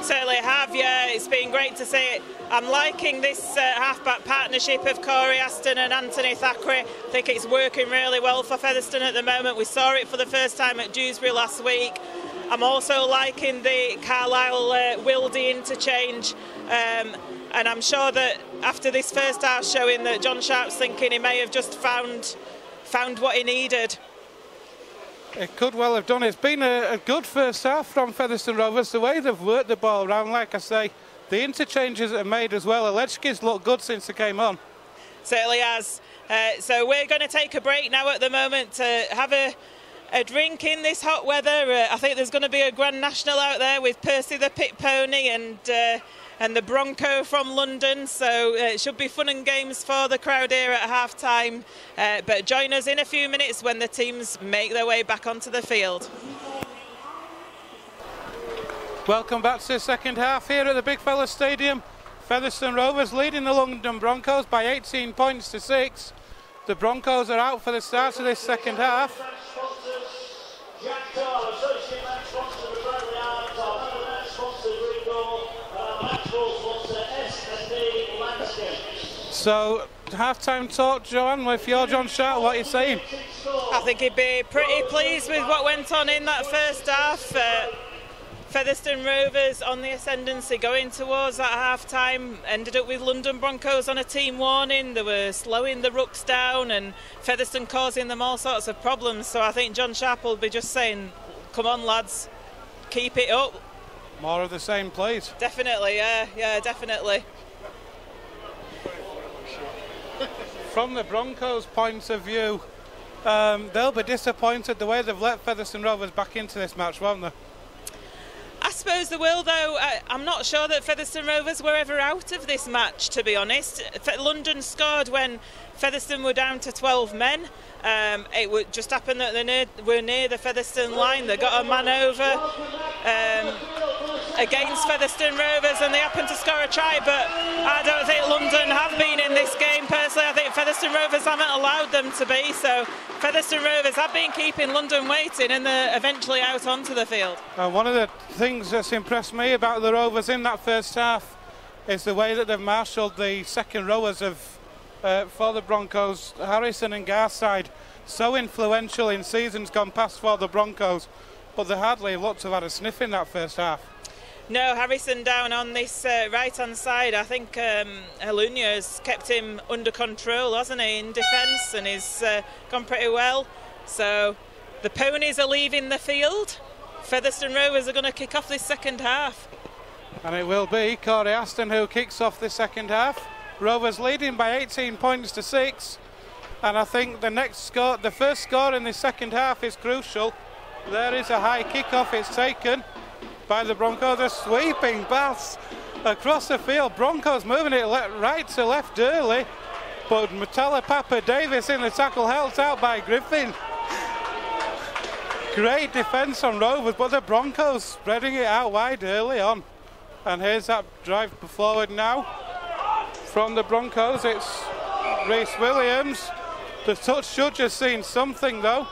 Certainly have, yeah. It's been great to see it. I'm liking this half-back partnership of Corey Aston and Anthony Thackeray. I think it's working really well for Featherstone at the moment. We saw it for the first time at Dewsbury last week. I'm also liking the Carlisle-Wildy interchange. And I'm sure that after this first half showing that John Sharp's thinking he may have just found what he needed. It could well have done. It's been a good first half from Featherstone Rovers. The way they've worked the ball around, like I say, the interchanges that are made as well. Alechki's looked good since they came on. Certainly has. So we're going to take a break now at the moment to have a drink in this hot weather. I think there's going to be a Grand National out there with Percy the Pit Pony and the Bronco from London, so it should be fun and games for the crowd here at half-time. But join us in a few minutes when the teams make their way back onto the field. Welcome back to the second half here at the Big Fella Stadium. Featherstone Rovers leading the London Broncos by 18 points to 6. The Broncos are out for the start of this second half. So, half-time talk, Joanne, with your John Sharp, what are you saying? I think he'd be pretty pleased with what went on in that first half. Featherstone Rovers on the ascendancy going towards that half-time, ended up with London Broncos on a team warning. They were slowing the Rooks down and Featherstone causing them all sorts of problems. So I think John Sharp will be just saying, come on lads, keep it up. More of the same, please. Definitely, yeah, definitely. From the Broncos' point of view, they'll be disappointed the way they've let Featherstone Rovers back into this match, won't they? I suppose they will, though. I'm not sure that Featherstone Rovers were ever out of this match, to be honest. London scored when Featherstone were down to 12 men. It would just happen that they were near the Featherstone line. They got a man over against Featherstone Rovers and they happened to score a try, but I don't think London have been in this game personally. I think Featherstone Rovers haven't allowed them to be, so Featherstone Rovers have been keeping London waiting and they're eventually out onto the field. One of the things that's impressed me about the Rovers in that first half is the way that they've marshalled the second rowers for the Broncos, Harrison and Garside. So influential in seasons gone past for the Broncos, but they hardly looked to have had a sniff in that first half. No, Harrison down on this right-hand side. I think Halunia has kept him under control, hasn't he, in defence, and he's gone pretty well. So the Ponies are leaving the field. Featherstone Rovers are going to kick off this second half. And it will be Corey Aston who kicks off the second half. Rovers leading by 18 points to 6. And I think the first score in the second half is crucial. There is a high kick-off, it's taken by the Broncos, a sweeping pass across the field. Broncos moving it right to left early, but Matala Papa Davis in the tackle, held out by Griffin. Great defence on Rovers, but the Broncos spreading it out wide early on. And here's that drive forward now from the Broncos. It's Reese Williams. The touch should have seen something though.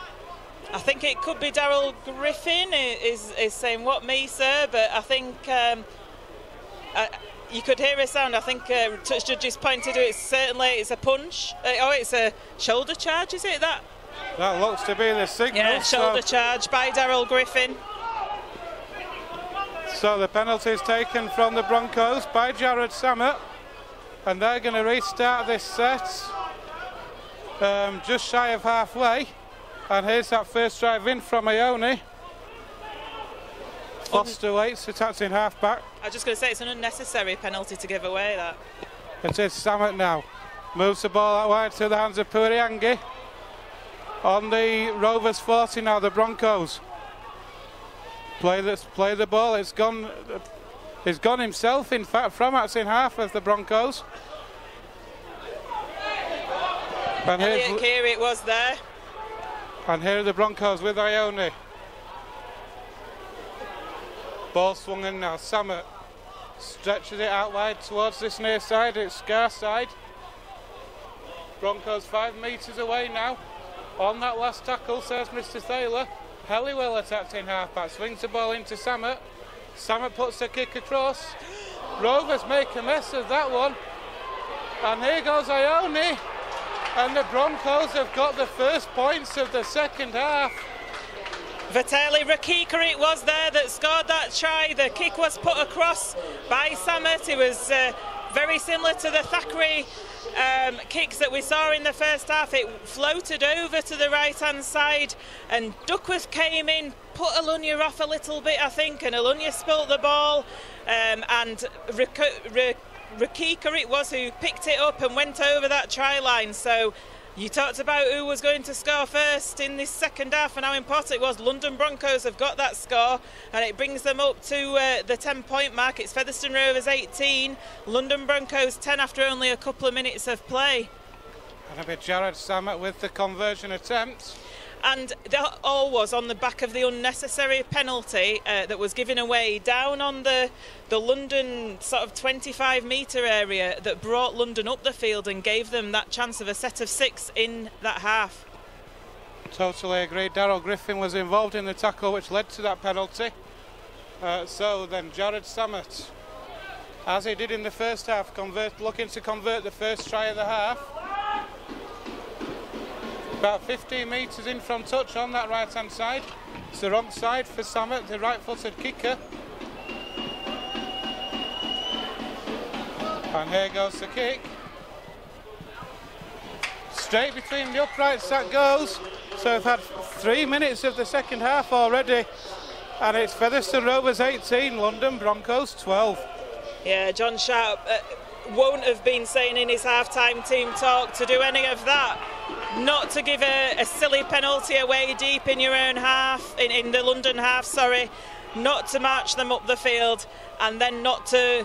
I think it could be Daryl Griffin is saying, what me, sir? But I think you could hear a sound. I think touch judges pointed to it. Certainly it's a punch. It's a shoulder charge, is it that? That looks to be the signal. Yeah, shoulder charge by Daryl Griffin. So the penalty is taken from the Broncos by Jared Samet. And they're going to restart this set just shy of halfway. And here's that first drive in from Ione. Foster waits, attacked in half-back. I was just going to say it's an unnecessary penalty to give away, that. It is Samet now. Moves the ball out wide to the hands of Puriangi. On the Rovers 40 now, the Broncos. Play the ball, it's gone himself, in fact, from that's in half of the Broncos. And Elliot Keary it was there. And here are the Broncos with Ione. Ball swung in now. Samet stretches it out wide towards this near side. It's Garside. Broncos 5 metres away now. On that last tackle, says Mr. Thaler. Helliwell attacked in half-back. Swings the ball into Samet. Samet puts the kick across. Rovers make a mess of that one. And here goes Ione. And the Broncos have got the first points of the second half. Vitaly Rakika it was there that scored that try. The kick was put across by Samet. It was very similar to the Thackeray kicks that we saw in the first half. It floated over to the right-hand side, and Duckworth came in, put Alunya off a little bit, I think, and Alunya spilt the ball, and Rakika it was who picked it up and went over that try line. So you talked about who was going to score first in this second half and how important it was. London Broncos have got that score, and it brings them up to the 10-point mark. It's Featherstone Rovers 18, London Broncos 10 after only a couple of minutes of play. And a bit Jared Samet with the conversion attempt. And that all was on the back of the unnecessary penalty that was given away down on the London sort of 25-metre area that brought London up the field and gave them that chance of a set of 6 in that half. Totally agree. Darryl Griffin was involved in the tackle which led to that penalty. So then Jared Samet, as he did in the first half, looking to convert the first try of the half. About 15 metres in from touch on that right-hand side. It's the wrong side for Samet, the right-footed kicker. And here goes the kick. Straight between the uprights that goes. So we've had 3 minutes of the second half already. And it's Featherstone Rovers 18, London Broncos 12. Yeah, John Sharp won't have been saying in his half-time team talk to do any of that. Not to give a silly penalty away deep in your own half, in the London half, sorry. Not to march them up the field, and then not to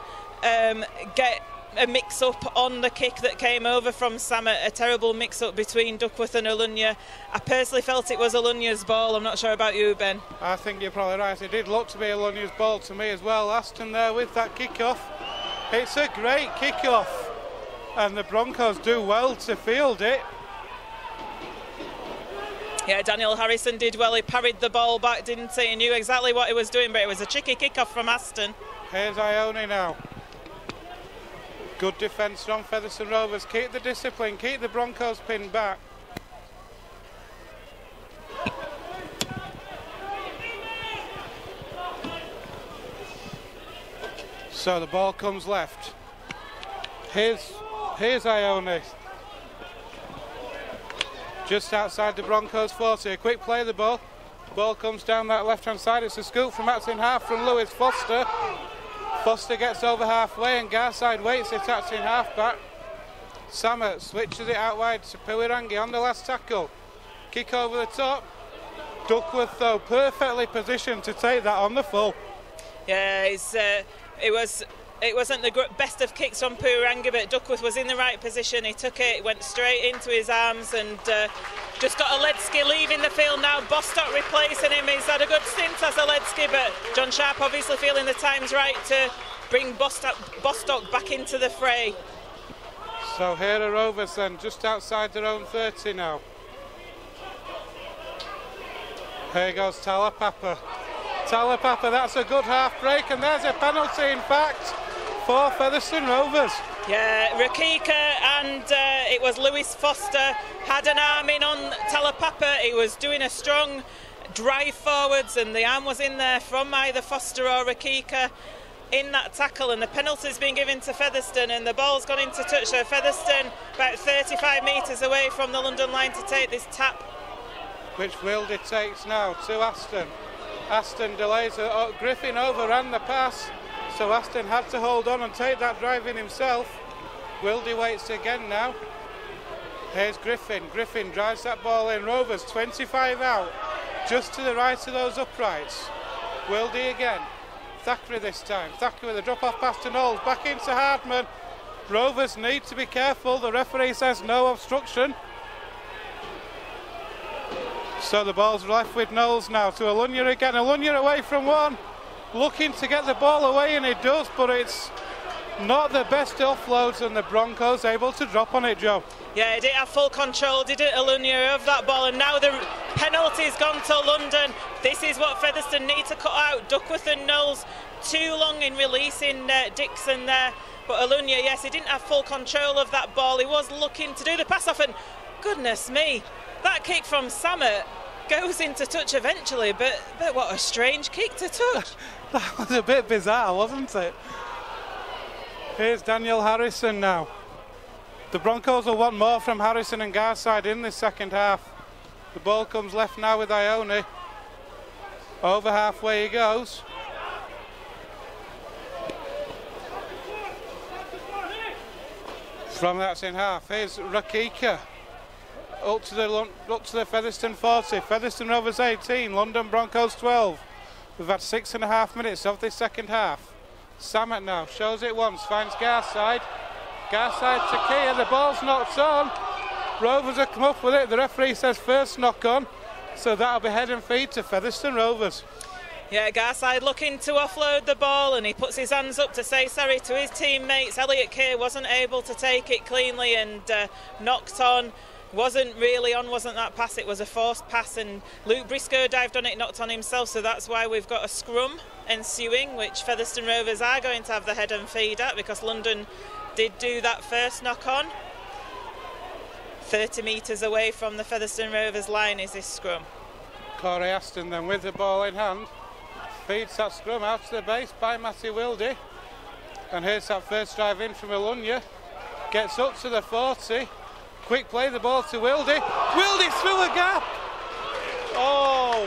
get a mix-up on the kick that came over from Samet, a terrible mix-up between Duckworth and Alunya. I personally felt it was Alunya's ball. I'm not sure about you, Ben. I think you're probably right. It did look to be Alunya's ball to me as well. Aston there with that kick-off. It's a great kick-off, and the Broncos do well to field it. Yeah, Daniel Harrison did well. He parried the ball back, didn't he? He knew exactly what he was doing, but it was a tricky kick-off from Aston. Here's Ione now. Good defence from Featherstone Rovers. Keep the discipline, keep the Broncos pinned back. So the ball comes left. Here's Ione. Just outside the Broncos 40. A quick play of the ball. Ball comes down that left-hand side. It's a scoop from Atkin half from Lewis Foster. Foster gets over halfway and Garside waits it. Atkin half back. Samet switches it out wide to Puirangi on the last tackle. Kick over the top. Duckworth though perfectly positioned to take that on the full. Yeah, it wasn't the best of kicks from Puirangi, but Duckworth was in the right position. He took it, went straight into his arms, and just got Oledsky leaving the field now. Bostock replacing him. He's had a good stint as Oledsky, but John Sharp obviously feeling the time's right to bring Bostock back into the fray. So here are Rovers then, just outside their own 30 now. Here goes Talapapa. Talapapa, that's a good half break, and there's a penalty in fact for Featherstone Rovers. Yeah, Rakika and it was Lewis Foster had an arm in on Talapapa. He was doing a strong drive forwards and the arm was in there from either Foster or Rakika in that tackle, and the penalty's been given to Featherstone and the ball's gone into touch. So Featherstone about 35 metres away from the London line to take this tap. Which Wildy takes now to Aston. Aston delays it. Griffin overran the pass, so Aston had to hold on and take that drive in himself. Wildy waits again now. Here's Griffin. Griffin drives that ball in. Rovers 25 out, just to the right of those uprights. Wildy again. Thackeray this time. Thackeray with a drop-off pass to Knowles. Back into Hardman. Rovers need to be careful. The referee says no obstruction. So the ball's left with Knowles now to Alunya again. Alunya away from one, looking to get the ball away, and it does, but it's not the best offloads, and the Broncos able to drop on it, Joe. Yeah, he didn't have full control, did it, Alunya, of that ball, and now the penalty's gone to London. This is what Featherstone need to cut out. Duckworth and Knowles too long in releasing Dixon there. But Alunya, yes, he didn't have full control of that ball. He was looking to do the pass off, and goodness me, that kick from Samet goes into touch eventually, but what a strange kick to touch. That was a bit bizarre, wasn't it? Here's Daniel Harrison now. The Broncos will want more from Harrison and Garside in this second half. The ball comes left now with Ione. Over halfway he goes. From that's in half. Here's Rakika. Up to the Featherstone 40. Featherstone Rovers 18. London Broncos 12. We've had 6.5 minutes of this second half. Samet now shows it once. Finds Garside. Garside to Kia. The ball's knocked on. Rovers have come up with it. The referee says first knock on. So that'll be head and feet to Featherstone Rovers. Yeah, Garside looking to offload the ball, and he puts his hands up to say sorry to his teammates. Elliot Keir wasn't able to take it cleanly and knocked on. Wasn't that pass, it was a forced pass, and Luke Briscoe dived on it, knocked on himself, so that's why we've got a scrum ensuing, which Featherstone Rovers are going to have the head and feed at, because London did do that first knock on. 30 metres away from the Featherstone Rovers line is this scrum. Corey Aston then with the ball in hand. Feeds that scrum out to the base by Matty Wilde. And here's that first drive in from Alunya. Gets up to the 40. Quick play, the ball to Wilde. Wilde through a gap. Oh,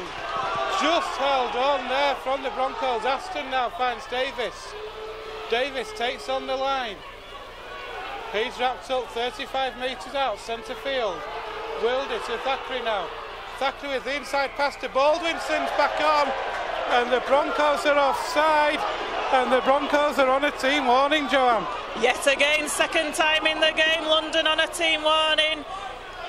just held on there from the Broncos. Aston now finds Davis. Davis takes on the line. He's wrapped up 35 metres out, centre field. Wilde to Thackeray now. Thackeray with the inside pass to Baldwinson's back on. And the Broncos are offside. And the Broncos are on a team warning, Joanne. Yet again, second time in the game, London on a team warning.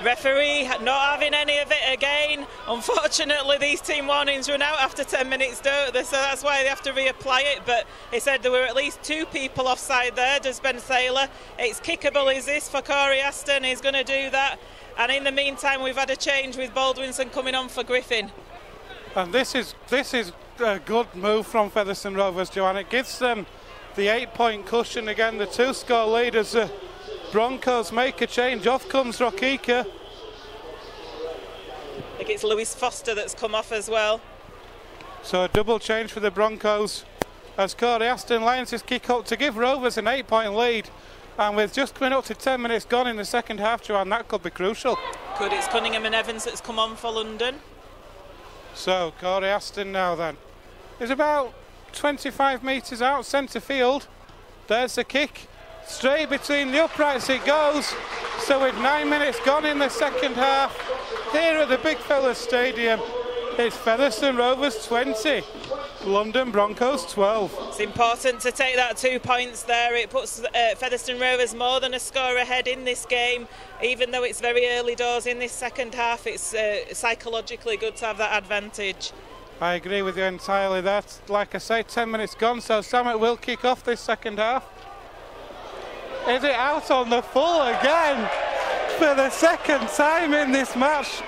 Referee not having any of it again. Unfortunately, these team warnings run out after 10 minutes, don't they? So that's why they have to reapply it. But he said there were at least 2 people offside there, does Ben Saylor. It's kickable, is this, for Corey Aston? He's going to do that. And in the meantime, we've had a change with Baldwinson coming on for Griffin. And this is a good move from Featherstone Rovers, Joanne. It gives them the 8-point cushion again, the 2-score lead as the Broncos make a change. Off comes Rakika. I think it's Lewis Foster that's come off as well. So a double change for the Broncos as Corey Aston lines his kick up to give Rovers an 8-point lead. And with just coming up to 10 minutes gone in the second half, Joanne, that could be crucial. Good, it's Cunningham and Evans that's come on for London. So Corey Aston now then is about 25 metres out, centre field. There's the kick. Straight between the uprights it goes. So with 9 minutes gone in the second half, here at the Big Fella Stadium, it's Featherstone Rovers 20, London Broncos 12. It's important to take that 2 points there. It puts Featherstone Rovers more than a score ahead in this game. Even though it's very early doors in this second half, it's psychologically good to have that advantage. I agree with you entirely. That's, like I say, 10 minutes gone, so Samet will kick off this second half. Is it out on the full again? For the second time in this match,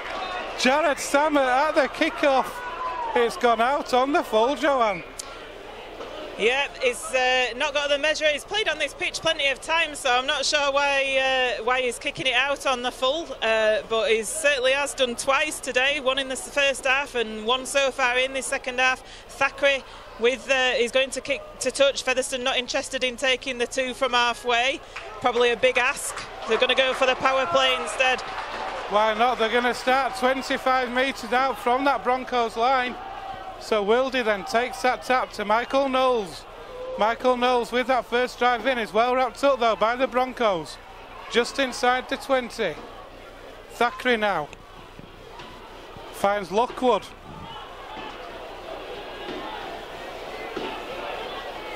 Jared Samet at the kickoff. It's gone out on the full, Joanne. Yeah, he's not got the measure. He's played on this pitch plenty of times, so I'm not sure why he's kicking it out on the full. But he certainly has done twice today, one in the first half and one so far in this second half. Thackeray with he's going to kick to touch. Featherstone not interested in taking the 2 from halfway. Probably a big ask. They're going to go for the power play instead. Why not? They're going to start 25 metres out from that Broncos line. So Wilde then takes that tap to Michael Knowles. Michael Knowles with that first drive in is well wrapped up though by the Broncos. Just inside the 20. Thackeray now finds Lockwood.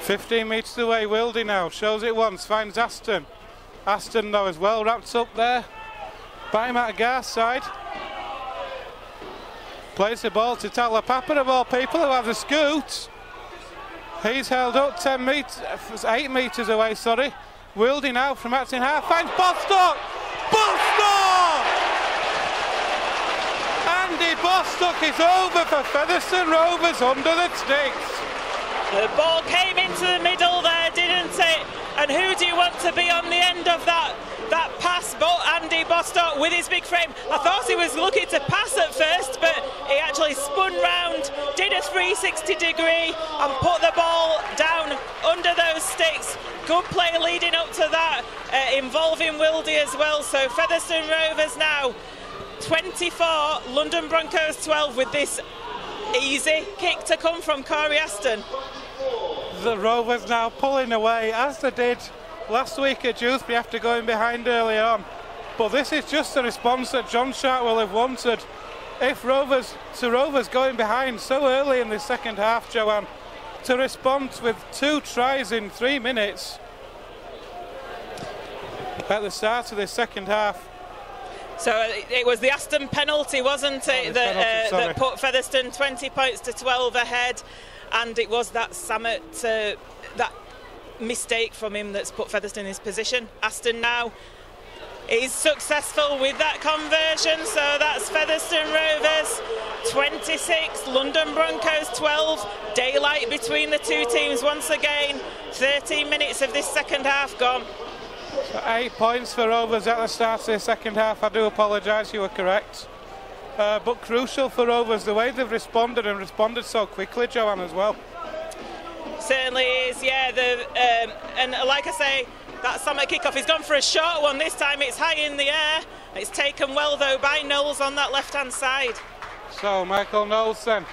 15 metres away, Wilde now shows it once, finds Aston. Aston though is well wrapped up there by Matt Garside. Plays the ball to Talapapa, of all people, who have the scoot. He's held up 8 metres away, sorry. Wilde now from acting half, finds Bostock! Bostock! Andy Bostock is over for Featherstone Rovers under the sticks. The ball came into the middle there, didn't it? And who do you want to be on the end of that pass? But Andy Bostock with his big frame. I thought he was looking to pass at first, but he actually spun round, did a 360 degree and put the ball down under those sticks. Good play leading up to that, involving Wildy as well. So Featherstone Rovers now 24, London Broncos 12, with this easy kick to come from Corey Aston. The Rovers now pulling away, as they did last week at Dewsbury after going behind early on. But this is just the response that John Sharp will have wanted. If Rovers going behind so early in the second half, Joanne, to respond with 2 tries in 3 minutes at the start of the second half. So it was the Aston penalty, wasn't it, that put Featherstone 20 points to 12 ahead, and it was that Samet, that mistake from him that's put Featherstone in his position. Aston now is successful with that conversion, so that's Featherstone Rovers 26, London Broncos 12. Daylight between the two teams once again. 13 minutes of this second half gone. So 8 points for Rovers at the start of the second half. I do apologise, you were correct. But crucial for Rovers, the way they've responded, and responded so quickly, Joanne, as well. Certainly is, yeah. And like I say, that Samet kickoff, he's gone for a short one this time. It's high in the air. It's taken well, though, by Knowles on that left-hand side. So Michael Knowles then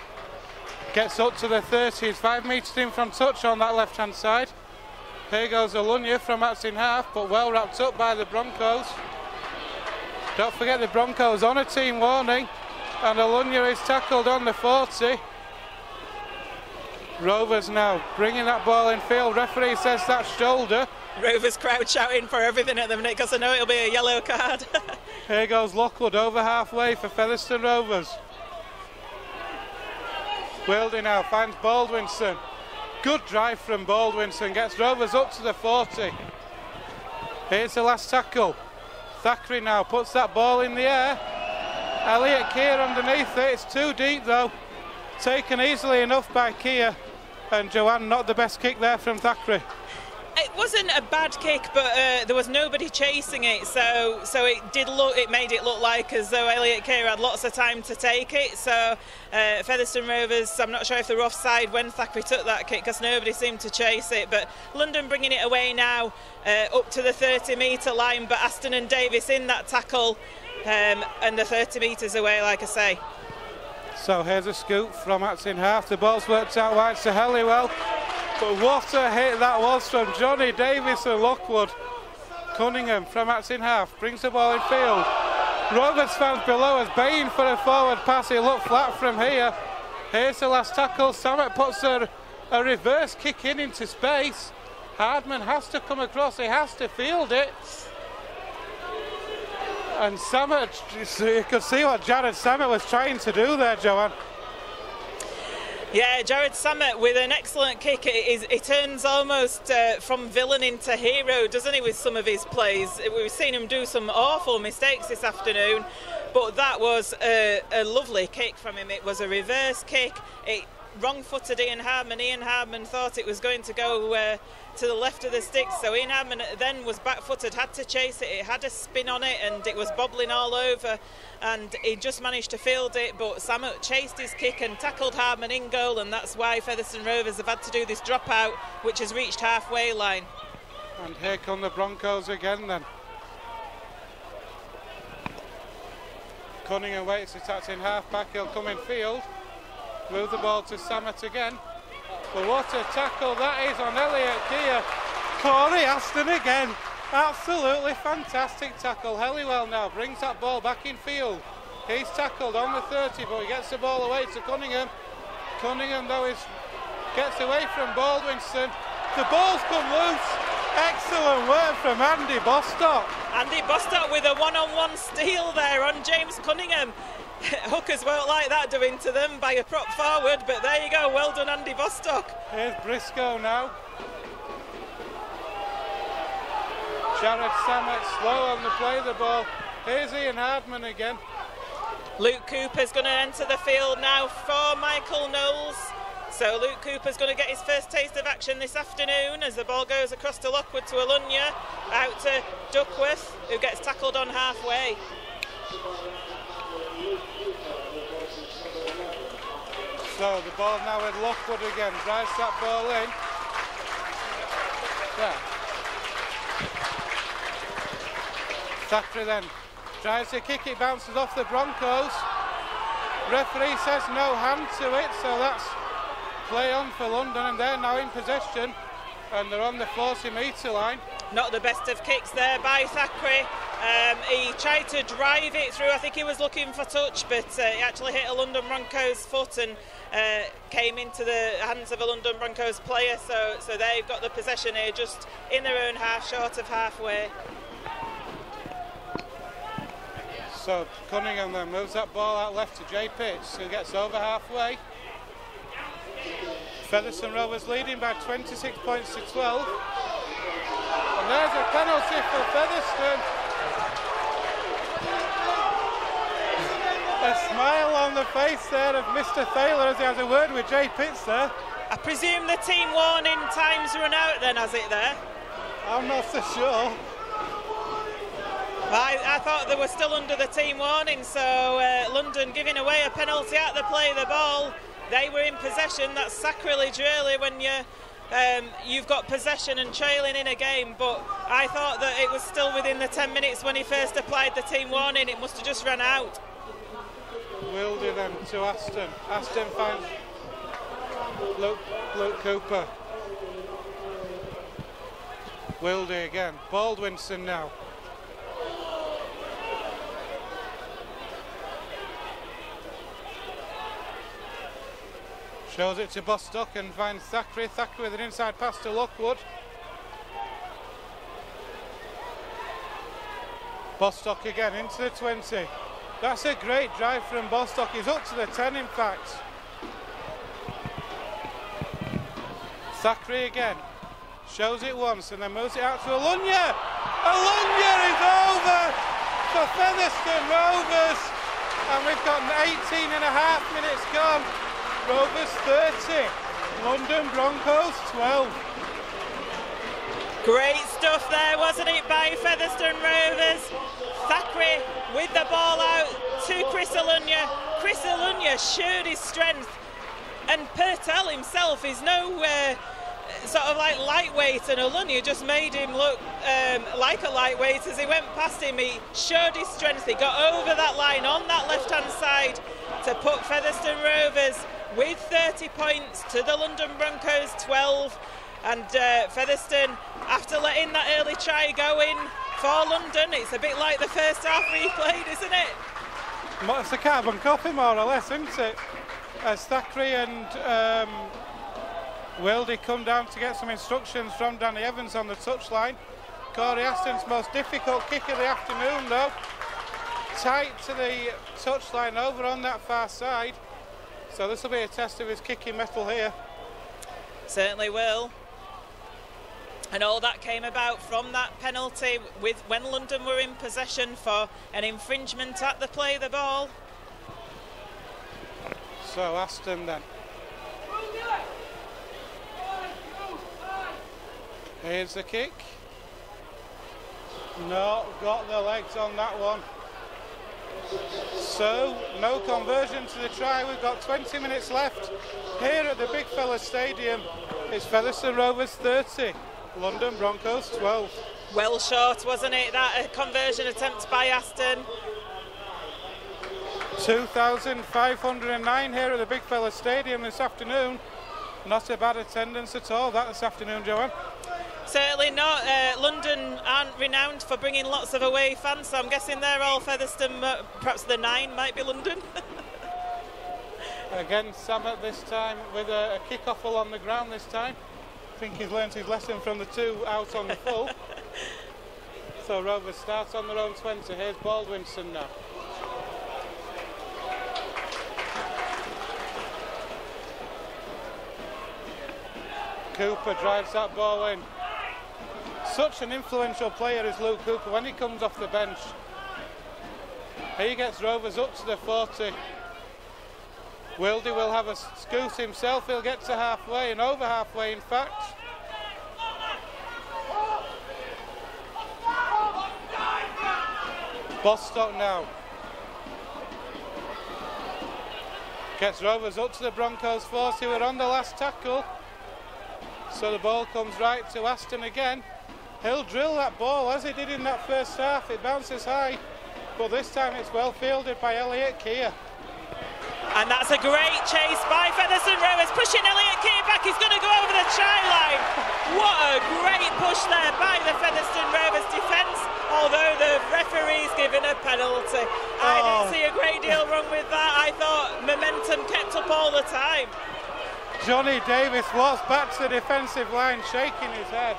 gets up to the 30s, 5 metres in from touch on that left-hand side. Here goes Alunya from that's in half, but well wrapped up by the Broncos. Don't forget the Broncos on a team warning, and Alunya is tackled on the 40. Rovers now bringing that ball in field. Referee says that's shoulder. Rovers crowd shouting for everything at the minute because I know it'll be a yellow card. Here goes Lockwood over halfway for Featherstone Rovers. Wildy now finds Baldwinson. Good drive from Baldwinson, gets Rovers up to the 40. Here's the last tackle. Thackeray now puts that ball in the air. Elliot Keir underneath it. It's too deep though. Taken easily enough by Keir. And Joanne, not the best kick there from Thackeray. It wasn't a bad kick, but there was nobody chasing it, so it made it look like as though Elliot Keir had lots of time to take it. So Featherstone Rovers, I'm not sure if they were offside when Thackeray took that kick because nobody seemed to chase it. But London bringing it away now up to the 30-metre line, but Aston and Davis in that tackle, and the 30 metres away, like I say. So here's a scoop from Atz in half. The ball's worked out wide to Helliwell. But what a hit that was from Johnny Davis and Lockwood. Cunningham from Atz in half brings the ball in field. Rovers fans below us baying for a forward pass. It looked flat from here. Here's the last tackle. Samet puts a reverse kick into space. Hardman has to come across. He has to field it. And Samet, you could see what Jared Samet was trying to do there, Joanne. Yeah, Jared Samet with an excellent kick. He turns almost from villain into hero, doesn't he, with some of his plays. We've seen him do some awful mistakes this afternoon, but that was a lovely kick from him. It was a reverse kick. It wrong-footed Ian Hardman. Ian Hardman thought it was going to go to the left of the sticks, so Ian Hardman then was back-footed, had to chase it. It had a spin on it and it was bobbling all over, and he just managed to field it, but Samet chased his kick and tackled Hardman in goal, and that's why Featherstone Rovers have had to do this dropout, which has reached halfway line. And here come the Broncos again then. Cunningham waits, attacks in half-back, he'll come in field. Move the ball to Samet again. But what a tackle that is on Elliot Keir. Corey Aston again. Absolutely fantastic tackle. Helliwell now brings that ball back in field. He's tackled on the 30, but he gets the ball away to Cunningham. Cunningham though gets away from Baldwinson. The ball's come loose. Excellent work from Andy Bostock. Andy Bostock with a one-on-one steal there on James Cunningham. Hookers won't like that doing to them by a prop forward, but there you go, well done Andy Bostock. Here's Briscoe now. Jared Samet slow on the play of the ball. Here's Ian Hardman again. Luke Cooper's going to enter the field now for Michael Knowles. So Luke Cooper's going to get his first taste of action this afternoon as the ball goes across to Lockwood to Alunya, out to Duckworth, who gets tackled on halfway. So the ball now with Lockwood again, drives that ball in. Yeah. Thackeray then tries to kick, it bounces off the Broncos. Referee says no hand to it, so that's play on for London, and they're now in possession and they're on the 40-metre line. Not the best of kicks there by Thackeray. He tried to drive it through, I think he was looking for touch, but he actually hit a London Broncos foot and came into the hands of a London Broncos player, so they've got the possession here just in their own half, short of halfway. So Cunningham then moves that ball out left to Jay Pitts, who gets over halfway. Featherstone Rovers leading by 26 points to 12. And there's a penalty for Featherstone. A smile on the face there of Mr. Thaler as he has a word with Jay Pitts there. I presume the team warning time's run out then, has it there? I'm not so sure. I thought they were still under the team warning, so London giving away a penalty at the play of the ball. They were in possession. That's sacrilege really when you've got possession and trailing in a game, but I thought that it was still within the 10 minutes when he first applied the team warning. It must have just run out. Wildy then to Aston. Aston finds Luke Cooper. Wildy again. Baldwinson now. Shows it to Bostock and finds Thackeray. Thackeray with an inside pass to Lockwood. Bostock again into the 20. That's a great drive from Bostock. He's up to the 10 in fact. Thackeray again. Shows it once and then moves it out to Alunya. Alunya is over for Featherstone Rovers. And we've got 18.5 minutes gone. Rovers 30, London Broncos 12. Great stuff there, wasn't it, by Featherstone Rovers? Thackeray with the ball out to Chris Alunya. Chris Alunya showed his strength, and Purtell himself is no sort of like lightweight, and Alunya just made him look like a lightweight as he went past him. He showed his strength, he got over that line on that left-hand side to put Featherstone Rovers with 30 points to the London Broncos 12, and Featherstone, after letting that early try go in for London, it's a bit like the first half replayed, isn't it? It's a carbon copy more or less, isn't it? As Thackeray and Wildy come down to get some instructions from Danny Evans on the touchline. Corey Aston's most difficult kick of the afternoon though. Tight to the touchline over on that far side. So this will be a test of his kicking mettle here. Certainly will. And all that came about from that penalty with when London were in possession for an infringement at the play of the ball. So Aston then. Here's the kick. No, got the legs on that one. So, no conversion to the try. We've got 20 minutes left here at the Big Fella Stadium. It's Featherstone Rovers 30, London Broncos 12. Well short, wasn't it, that conversion attempt by Aston? 2,509 here at the Big Fella Stadium this afternoon. Not a bad attendance at all that this afternoon, Joanne. Certainly not. London aren't renowned for bringing lots of away fans, so I'm guessing they're all Featherstone. Perhaps the 9 might be London. Again, Sam at this time with a kick-off along the ground this time. I think he's learnt his lesson from the 2 out on the full. So Rovers starts on their own 20. Here's Baldwinson now. Cooper drives that ball in. Such an influential player is Luke Cooper when he comes off the bench. He gets Rovers up to the 40. Wildy will have a scoot himself. He'll get to halfway and over halfway, in fact. Bostock now. Gets Rovers up to the Broncos 40 who are on the last tackle. So the ball comes right to Aston again. He'll drill that ball as he did in that first half. It bounces high, but this time it's well fielded by Elliot Keir. And that's a great chase by Featherstone Rovers, pushing Elliot Keir back. He's going to go over the try line. What a great push there by the Featherstone Rovers defence, although the referee's given a penalty. I didn't see a great deal wrong with that. I thought momentum kept up all the time. Johnny Davis walks back to the defensive line, shaking his head.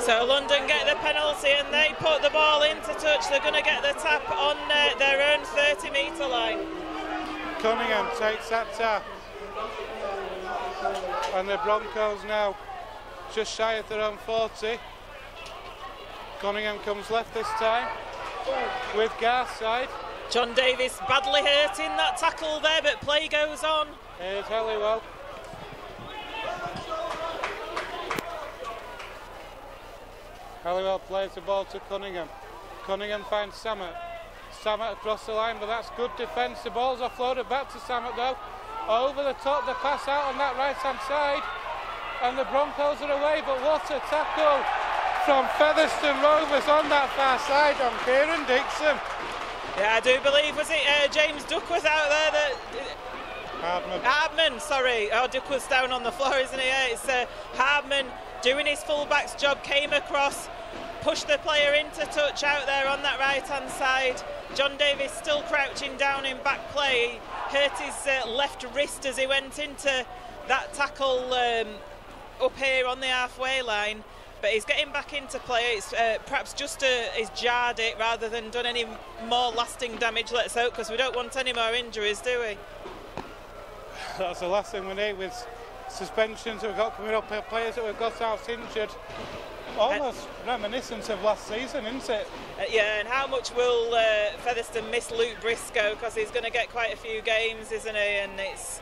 So London get the penalty and they put the ball into touch. They're going to get the tap on their own 30-metre line. Cunningham takes that tap. And the Broncos now just shy of their own 40. Cunningham comes left this time with Garside. John Davis badly hurt in that tackle there, but play goes on. Here's Helliwell. Helliwell plays the ball to Cunningham. Cunningham finds Samet. Samet across the line, but that's good defence. The ball's offloaded back to Samet though. Over the top, the pass out on that right-hand side. And the Broncos are away, but what a tackle from Featherstone Rovers on that far side on Kieran Dixon. Yeah, I do believe, was it James Duckworth out there? Hardman, sorry. Oh, Duckworth's down on the floor, isn't he? Yeah, it's Hardman doing his fullback's job, came across, pushed the player into touch out there on that right-hand side. John Davis still crouching down in back play. He hurt his left wrist as he went into that tackle up here on the halfway line. But he's getting back into play. It's perhaps just he's jarred it rather than done any more lasting damage, let's hope, because we don't want any more injuries, do we? That's the last thing we need with suspensions we've got coming up, players that we've got out injured. Almost reminiscent of last season, isn't it? Yeah, and how much will Featherstone miss Luke Briscoe, because he's going to get quite a few games, isn't he? And it's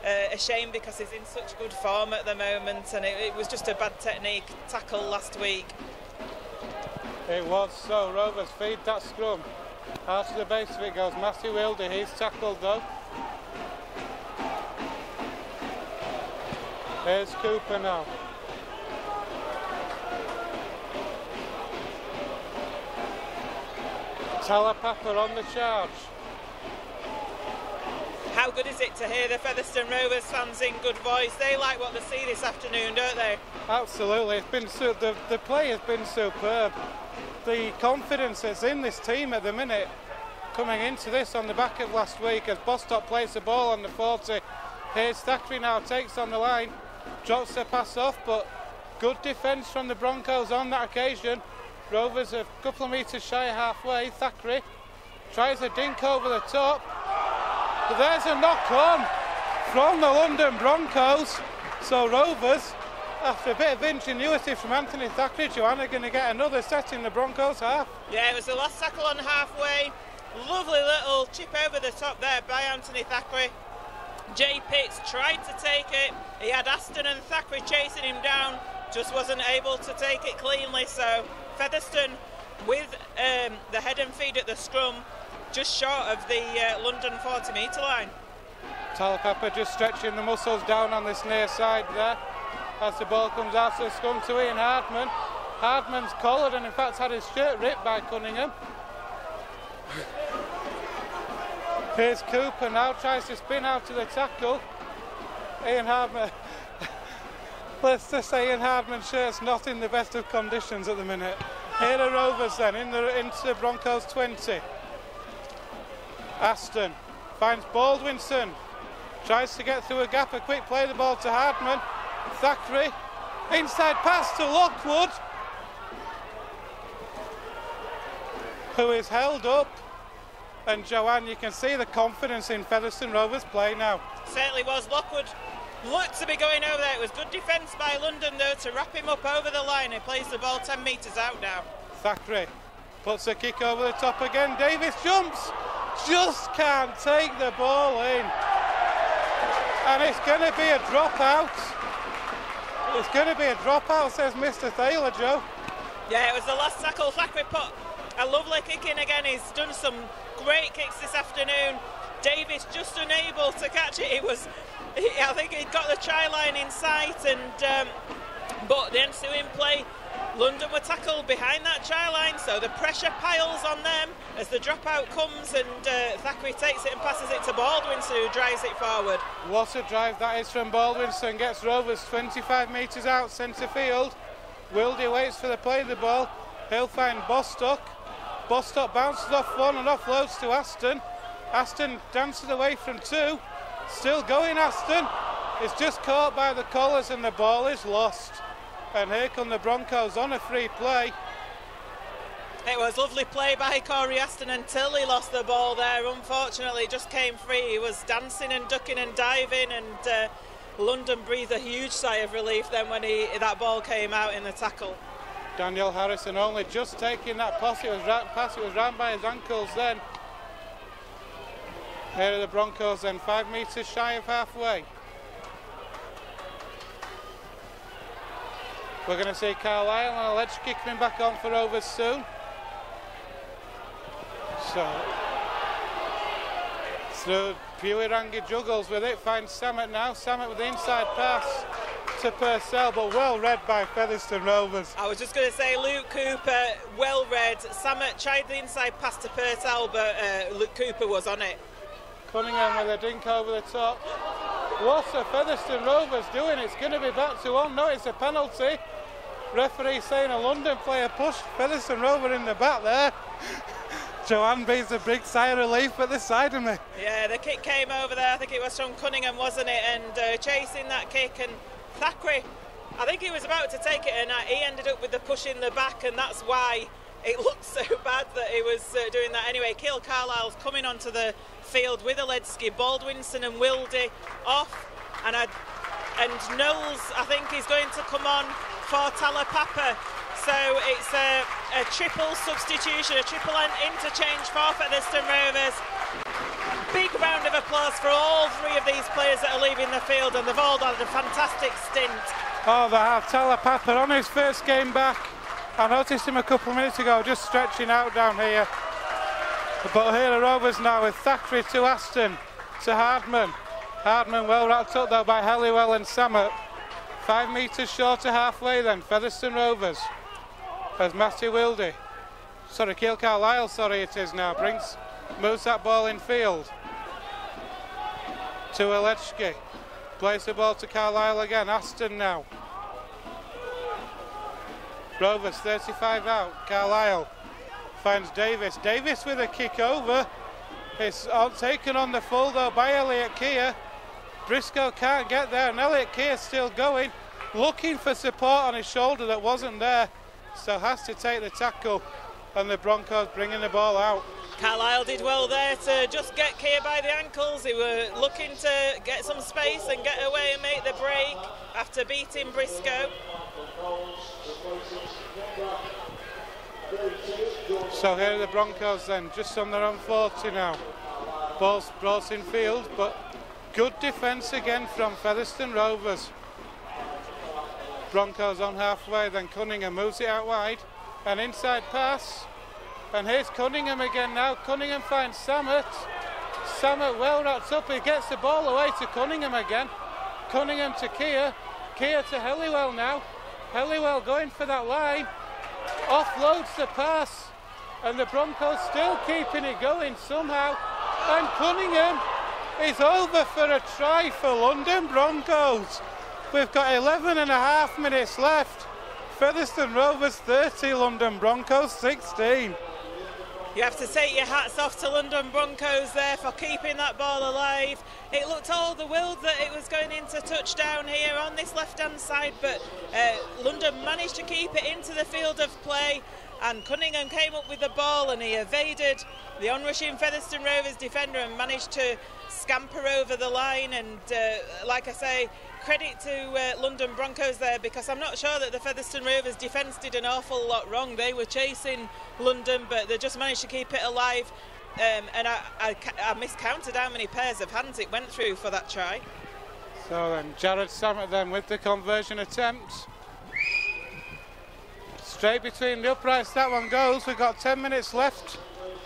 a shame because he's in such good form at the moment, and it was just a bad technique tackle last week. It was. So Rovers feed that scrum. Out to the base of it goes Matthew Wilder. He's tackled though. There's Cooper now. Talapapa on the charge. How good is it to hear the Featherstone Rovers fans in good voice? They like what they see this afternoon, don't they? Absolutely. It's been the play has been superb. The confidence that's in this team at the minute, coming into this on the back of last week, as Bostock plays the ball on the 40. Here's Thackeray now, takes on the line, drops the pass off, but good defence from the Broncos on that occasion. Rovers a couple of metres shy of halfway. Thackeray tries a dink over the top. But there's a knock on from the London Broncos. So Rovers, after a bit of ingenuity from Anthony Thackeray, Joanna, going to get another set in the Broncos half. Yeah, it was the last tackle on halfway. Lovely little chip over the top there by Anthony Thackeray. Jay Pitts tried to take it. He had Aston and Thackeray chasing him down, just wasn't able to take it cleanly. So Featherstone with the head and feed at the scrum, just short of the London 40-metre line. Talapapa just stretching the muscles down on this near side there as the ball comes out to the scrum to Ian Hardman. Hardman's collared and in fact had his shirt ripped by Cunningham. Here's Cooper now, tries to spin out to the tackle. Ian Hardman, let's just say Ian Hardman's shirt's not in the best of conditions at the minute. Here are Rovers then, into the Broncos 20. Aston finds Baldwinson, tries to get through a gap, a quick play the ball to Hardman. Thackeray, inside pass to Lockwood, who is held up. And Joanne, you can see the confidence in Featherstone Rovers play now. Certainly was. Lockwood looked to be going over there. It was good defence by London though to wrap him up over the line. He plays the ball 10 metres out now. Thackeray puts a kick over the top again. Davis jumps just can't take the ball in. And it's going to be a dropout. It's going to be a dropout, says Mr. Thaler, Joe. Yeah, it was the last tackle. Thackeray put a lovely kick in again. He's done some great kicks this afternoon. Davis just unable to catch it. I think he'd got the try line in sight, and but the ensuing play, London were tackled behind that try line, so the pressure piles on them as the dropout comes, and Thackeray takes it and passes it to Baldwinson, who drives it forward. What a drive that is from Baldwinson. Gets Rovers 25 metres out centre field. Wildy waits for the play of the ball. He'll find Bostock. Bostock bounces off one and offloads to Aston. Aston dances away from two. Still going, Aston. It's just caught by the collars and the ball is lost. And here come the Broncos on a free play. It was lovely play by Corey Aston until he lost the ball there. Unfortunately, it just came free. He was dancing and ducking and diving, and London breathed a huge sigh of relief then when that ball came out in the tackle. Daniel Harrison only just taking that pass. It was round by his ankles then. Here are the Broncos then, 5 metres shy of halfway. We're going to see Carlisle and Alechki coming back on for Rovers soon. So Puirangi juggles with it, finds Samet now. Samet with the inside pass to Purcell, but well read by Featherstone Rovers. I was just going to say Luke Cooper, well read. Samet tried the inside pass to Purcell, but Luke Cooper was on it. Cunningham with a dink over the top. What's the Featherstone Rovers doing? It's going to be back to one. No, it's a penalty. Referee saying a London player pushed Featherstone Rover in the back there. Joanne breathes a big sigh of relief at the side of me. Yeah, the kick came over there. I think it was from Cunningham, wasn't it? And chasing that kick, and Thackeray, I think he was about to take it, and he ended up with the push in the back, and that's why it looked so bad that he was doing that. Anyway, Keil Carlisle's coming onto the field with Alechki, Baldwinson and Wildy off, and Knowles, I think, is going to come on for Talapapa. So it's a triple substitution, a triple interchange for Featherstone Rovers. Big round of applause for all three of these players that are leaving the field, and they've all done a fantastic stint. Oh, they have. Talapapa on his first game back. I noticed him a couple of minutes ago just stretching out down here. But here are Rovers now with Thackeray to Aston, to Hardman. Hardman well wrapped up though by Halliwell and Samet. 5 metres short of halfway then, Featherstone Rovers. As Matthew Wildy, Keil Carlisle, it is now, moves that ball in field. To Alechki. Plays the ball to Carlisle again, Aston now. Rovers 35 out, Carlisle finds Davis. Davis with a kick over. It's taken on the full though by Elliot Keir. Briscoe can't get there, and Elliot Keir still going, looking for support on his shoulder that wasn't there, so has to take the tackle, and the Broncos bringing the ball out. Carlisle did well there to just get Keir by the ankles. He were looking to get some space and get away and make the break after beating Briscoe. So here are the Broncos then, just on their own 40 now. Ball's brought in field, but good defence again from Featherstone Rovers. Broncos on halfway, then Cunningham moves it out wide. An inside pass. And here's Cunningham again now. Cunningham finds Samet. Samet well wrapped up. He gets the ball away to Cunningham again. Cunningham to Keir. Keir to Halliwell now. Halliwell going for that line. Offloads the pass. And the Broncos still keeping it going somehow. And Cunningham is over for a try for London Broncos. We've got 11 and a half minutes left. Featherstone Rovers 30, London Broncos 16. You have to take your hats off to London Broncos there for keeping that ball alive. It looked all the world that it was going into touchdown here on this left-hand side, but London managed to keep it into the field of play, and Cunningham came up with the ball and he evaded the onrushing Featherstone Rovers defender and managed to scamper over the line. And like I say, credit to London Broncos there, because I'm not sure that the Featherstone Rovers defence did an awful lot wrong. They were chasing London, but they just managed to keep it alive. and I miscounted how many pairs of hands it went through for that try. So then Jared Samet then with the conversion attempt. Straight between the uprights, that one goes. We've got 10 minutes left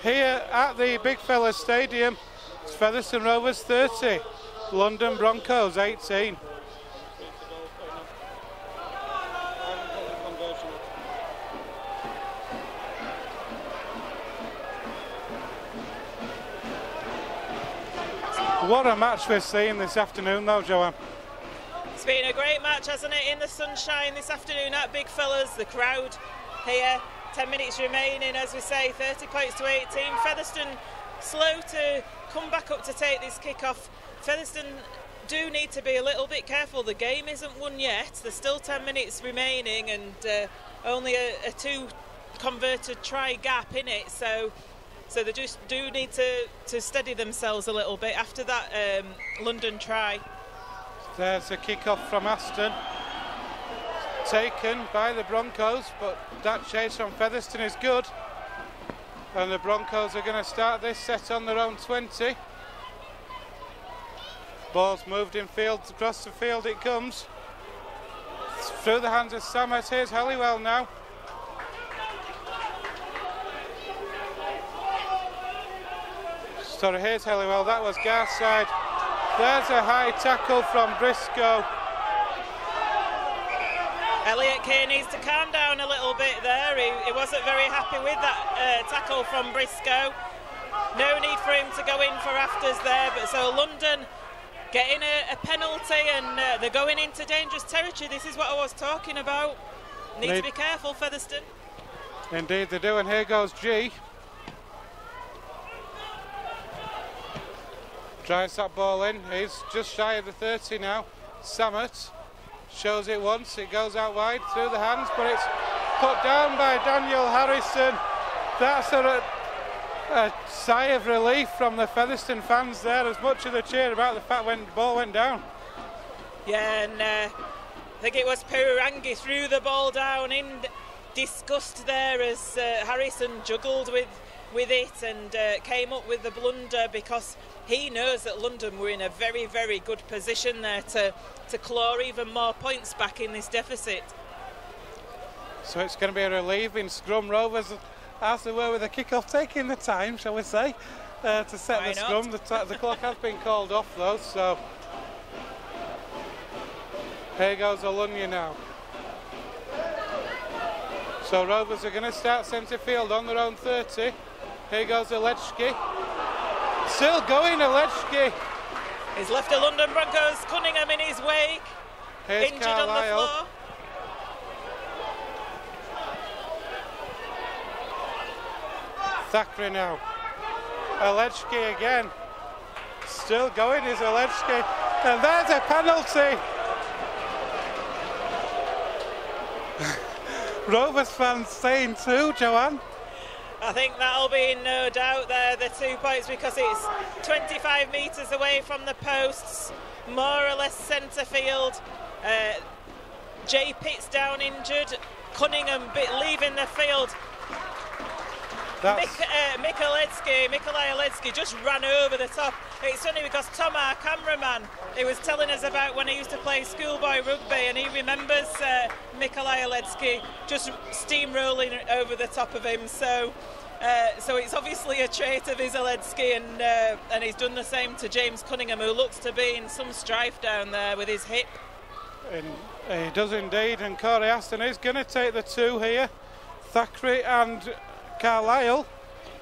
here at the Big Fella Stadium. It's Featherstone Rovers 30, London Broncos 18. What a match we're seeing this afternoon though, Joanne. It's been a great match, hasn't it, in the sunshine this afternoon at Big Fellas. The crowd here, 10 minutes remaining, as we say, 30 points to 18. Featherstone slow to come back up to take this kick-off. Featherstone do need to be a little bit careful. The game isn't won yet. There's still 10 minutes remaining and only a 2 converted try gap in it. So they just do need to steady themselves a little bit after that London try. There's a kick-off from Aston. Taken by the Broncos, but that chase from Featherstone is good. And the Broncos are going to start this set on their own 20. Ball's moved in field, across the field it comes. It's through the hands of Samet. Here's Halliwell now. Sorry, here's Halliwell, that was Garside. There's a high tackle from Briscoe. Elliot Kay needs to calm down a little bit there. He wasn't very happy with that tackle from Briscoe. No need for him to go in for afters there, but so London getting a penalty and they're going into dangerous territory. This is what I was talking about. Need to be careful, Featherstone. Indeed they do, and here goes G. Drives that ball in, he's just shy of the 30 now. Samet shows it once, it goes out wide through the hands, but it's put down by Daniel Harrison. That's a sigh of relief from the Featherstone fans there, as much of the cheer about the fact when the ball went down. Yeah, and I think it was Perurangi threw the ball down in disgust there as Harrison juggled with it and came up with the blunder, because he knows that London were in a very, very good position there to claw even more points back in this deficit. So it's going to be a relieving scrum. Rovers, as they were with the kick-off, taking the time, shall we say, to set the scrum. The clock has been called off though, so here goes Olunya now. So Rovers are going to start centre field on their own 30. Here goes Alechki. Still going, Alechki. He's left the London Broncos Cunningham in his wake. Here's injured Carlisle. on the floor. Thackeray now. Alechki again. Still going is Alechki. And there's a penalty. Rovers fans saying too, Joanne. I think that'll be in no doubt there, the 2 points, because it's 25 metres away from the posts, more or less centre field. Jay Pitt's down injured, Cunningham leaving the field. Nikolai Aledzki just ran over the top. It's funny because Tom, our cameraman, he was telling us about when he used to play schoolboy rugby, and he remembers Nikolai Aledzki just steamrolling over the top of him. So it's obviously a trait of his Aledzki, and he's done the same to James Cunningham, who looks to be in some strife down there with his hip. And he does indeed, and Corey Aston is going to take the 2 here. Thackeray and Carlisle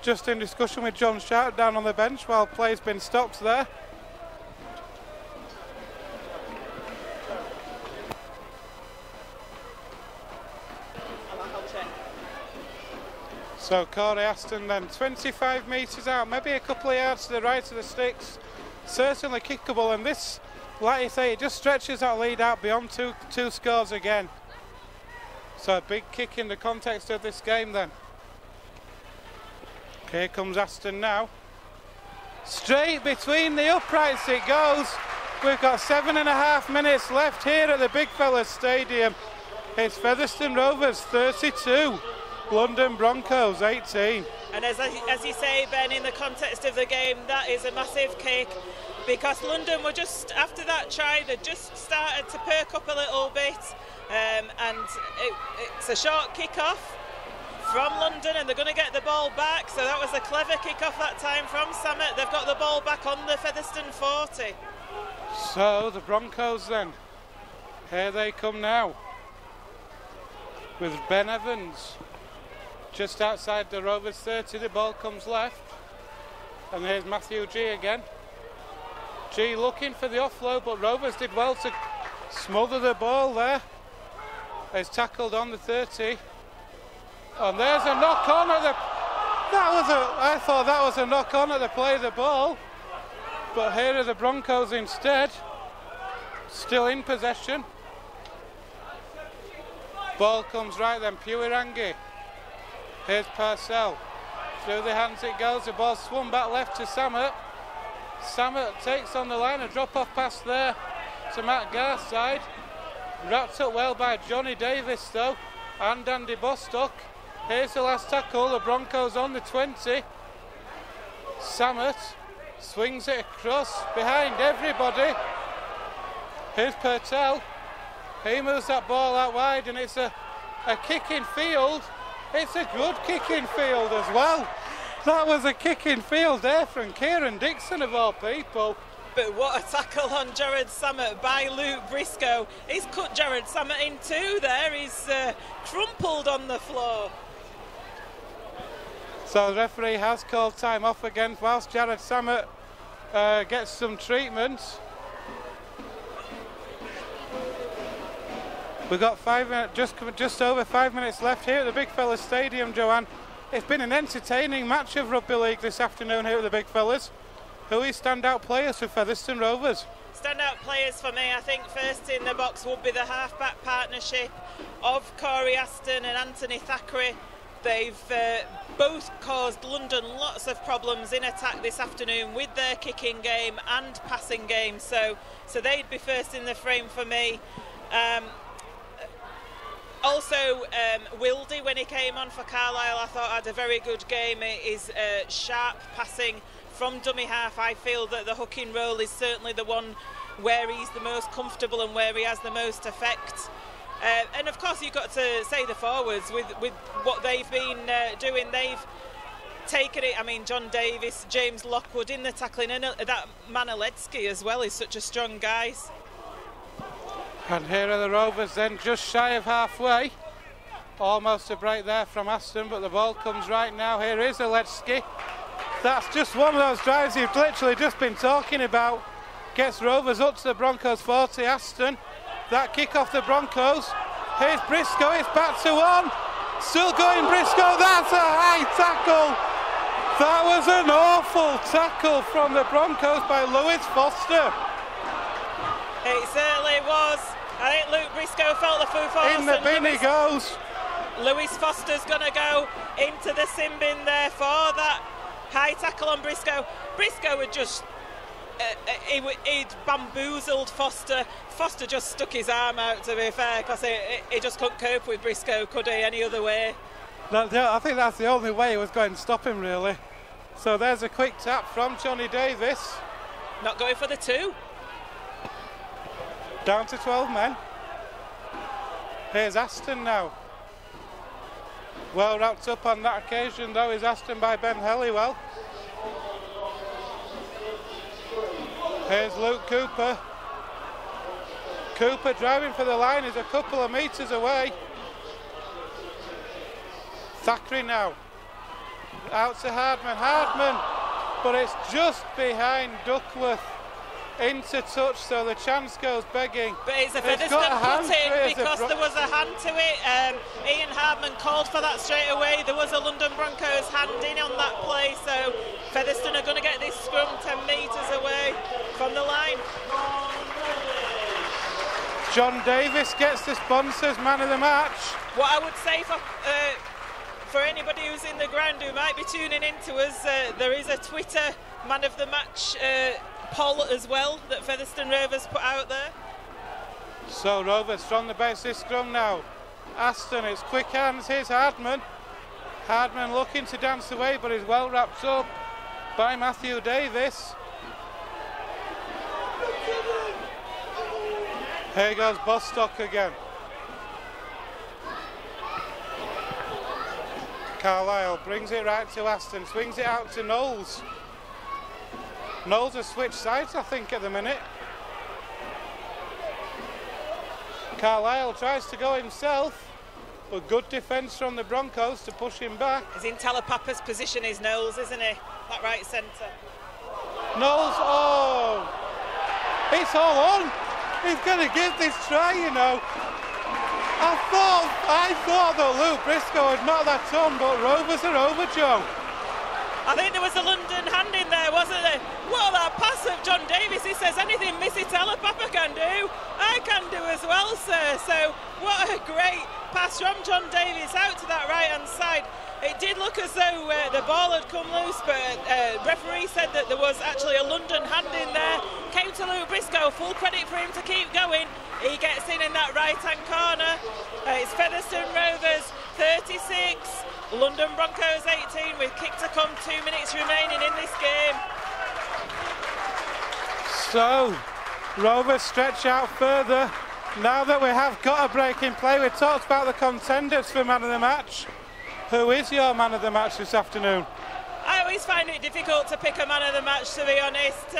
just in discussion with John Sharp down on the bench while play's been stopped there. So Corey Aston then 25 metres out, maybe a couple of yards to the right of the sticks, certainly kickable, and this, like you say, it just stretches that lead out beyond two scores again. So a big kick in the context of this game then. Here comes Aston now. Straight between the uprights it goes. We've got 7.5 minutes left here at the Big Fella Stadium. It's Featherstone Rovers 32, London Broncos 18. And as you say, Ben, in the context of the game, that is a massive kick, because London were just, after that try, they just started to perk up a little bit, and it's a short kick-off from London, and they're going to get the ball back. So that was a clever kick-off that time from Samet. They've got the ball back on the Featherstone 40. So the Broncos then, here they come now, with Ben Evans just outside the Rovers 30. The ball comes left, and here's Matthew G again. G looking for the offload, but Rovers did well to smother the ball there. It's tackled on the 30, and there's a knock on at the, I thought that was a knock on at the play of the ball, but here are the Broncos instead, still in possession. Ball comes right then, Puirangi. Here's Purcell. Through the hands it goes, the ball swung back left to Samet. Samet takes on the line, a drop-off pass there to Matt Garside. Wrapped up well by Johnny Davis though, and Andy Bostock. Here's the last tackle, the Broncos on the 20. Samet swings it across behind everybody. Here's Purcell. He moves that ball out wide, and it's a kick in field. It's a good kick in field as well. That was a kick in field there from Kieran Dixon of all people. But what a tackle on Jared Samet by Luke Briscoe. He's cut Jared Samet in two there. He's crumpled on the floor. So the referee has called time off again whilst Jared Samet gets some treatment. We've got just over 5 minutes left here at the Big Fellas Stadium, Joanne. It's been an entertaining match of rugby league this afternoon here at the Big Fellas. Who is standout players for Featherstone Rovers? Standout players for me, I think first in the box would be the half-back partnership of Corey Aston and Anthony Thackeray. They've both caused London lots of problems in attack this afternoon with their kicking game and passing game, so they'd be first in the frame for me. Also, Wildy, when he came on for Carlisle, I thought had a very good game. It is sharp passing from dummy half. I feel that the hooking role is certainly the one where he's the most comfortable and where he has the most effect. And of course, you've got to say the forwards with what they've been doing. They've taken it. I mean, John Davis, James Lockwood in the tackling, and that Manaletsky as well is such a strong guy. And here are the Rovers then, just shy of halfway. Almost a break there from Aston, but the ball comes right now. Here is Aletsky. That's just one of those drives you've literally just been talking about. Gets Rovers up to the Broncos 40. Aston, that kick off the Broncos. Here's Briscoe, it's back to one. Still going Briscoe, that's a high tackle. That was an awful tackle from the Broncos by Lewis Foster. It certainly was. I think Luke Briscoe felt the full force. In the bin he goes. Lewis Foster's going to go into the sin bin there for that high tackle on Briscoe. Briscoe had just, he'd bamboozled Foster. Foster just stuck his arm out, to be fair, because he just couldn't cope with Briscoe, could he, any other way? I think that's the only way he was going to stop him, really. So there's a quick tap from Johnny Davis. Not going for the two. Down to 12 men. Here's Aston now. Well wrapped up on that occasion though is Aston by Ben Helliwell. Here's Luke Cooper. Cooper driving for the line, is a couple of metres away. Thackeray now. Out to Hardman, but it's just behind Duckworth. Into touch, so the chance goes begging. But it's a Featherstone put-in because there was a hand to it. Ian Hardman called for that straight away. There was a London Broncos hand in on that play, so Featherstone are going to get this scrum 10 metres away from the line. John Davis gets the sponsors man of the match. What I would say for anybody who's in the ground who might be tuning in to us, there is a Twitter man of the match poll as well that Featherstone Rovers put out there. So Rovers from the base this scrum now. Aston, it's quick hands, here's Hardman. Hardman looking to dance away, but is well wrapped up by Matthew Davis. Here goes Bostock again. Carlisle brings it right to Aston, swings it out to Knowles. Knowles has switched sides, I think, at the minute. Carlisle tries to go himself, but good defence from the Broncos to push him back. He's in Talapapa's position, is Knowles, isn't he? That right centre. Knowles, oh! It's all on! He's going to give this try, you know. I thought that Luke Briscoe had knocked that on, but Rovers are over, Joe. I think there was a London hand in there, wasn't there? Well, that pass of John Davis, he says anything Missy Talapapa can do, I can do as well, sir. So what a great pass from John Davis out to that right-hand side. It did look as though the ball had come loose, but referee said that there was actually a London hand in there. Came to Luke Briscoe, full credit for him to keep going. He gets in that right-hand corner. It's Featherstone Rovers 36, London Broncos 18, with kick to come, 2 minutes remaining in this game. So, Rovers stretch out further. Now that we have got a break in play, we talked about the contenders for man of the match. Who is your man of the match this afternoon? I always find it difficult to pick a man of the match, to be honest.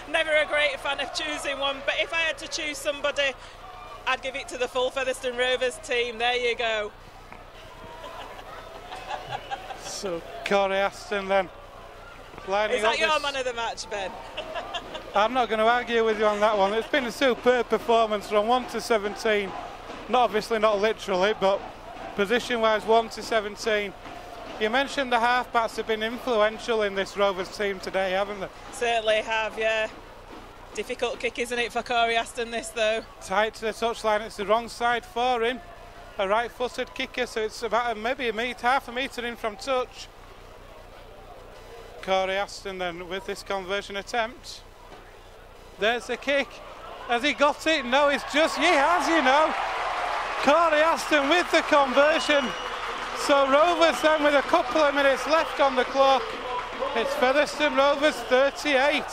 Never a great fan of choosing one, but if I had to choose somebody, I'd give it to the full Featherstone Rovers team. There you go. So, Corey Aston then. Is that your man of the match, Ben? I'm not going to argue with you on that one. It's been a superb performance from 1 to 17. Obviously not literally, but position-wise 1 to 17. You mentioned the halfbacks have been influential in this Rovers team today, haven't they? Certainly have, yeah. Difficult kick, isn't it, for Corey Aston, this, though? Tight to the touchline. It's the wrong side for him. A right-footed kicker, so it's about maybe half a metre in from touch. Corey Aston then with this conversion attempt. There's the kick. Has he got it? No, it's just, he has, you know. Corey Aston with the conversion. So Rovers then with a couple of minutes left on the clock. It's Featherstone Rovers 38,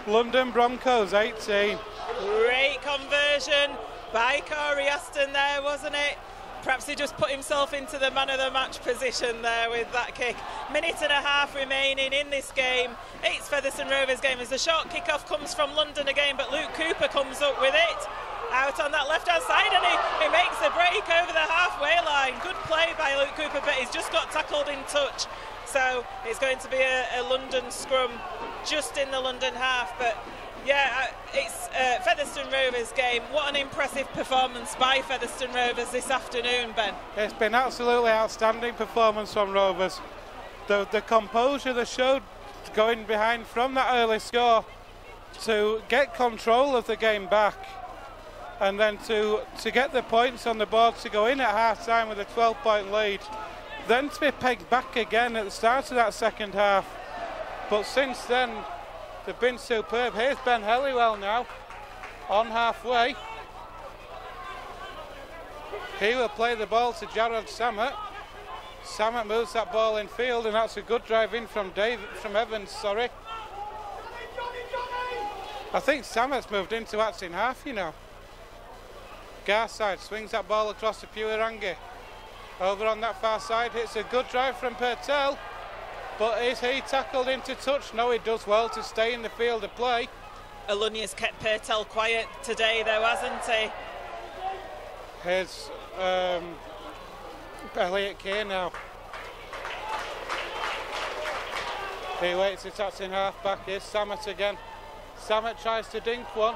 London Broncos 18. Great conversion by Corey Aston there, wasn't it? Perhaps he just put himself into the man of the match position there with that kick. Minute and a half remaining in this game. It's Featherstone Rovers game as the short kick-off comes from London again, but Luke Cooper comes up with it. Out on that left-hand side, and he makes a break over the halfway line. Good play by Luke Cooper, but he's just got tackled in touch. So it's going to be a London scrum just in the London half. But yeah, it's Featherstone Rovers game. What an impressive performance by Featherstone Rovers this afternoon, Ben. It's been absolutely outstanding performance from Rovers. The composure they showed going behind from that early score to get control of the game back, and then to get the points on the board to go in at half-time with a 12-point lead, then to be pegged back again at the start of that second half. But since then, they've been superb. Here's Ben Helliwell now, on halfway. He will play the ball to Jared Samet. Samet moves that ball in field, and that's a good drive in from Evans, sorry. I think Samet's moved into acting half, you know. Garside swings that ball across to Puirangi. Over on that far side, it's a good drive from Pertel, but is he tackled into touch? No, he does well to stay in the field of play. Alunia's kept Pertel quiet today though, hasn't he? Here's Elliot Kay now. He waits, it's in half back. Here's Samet again. Samet tries to dink one.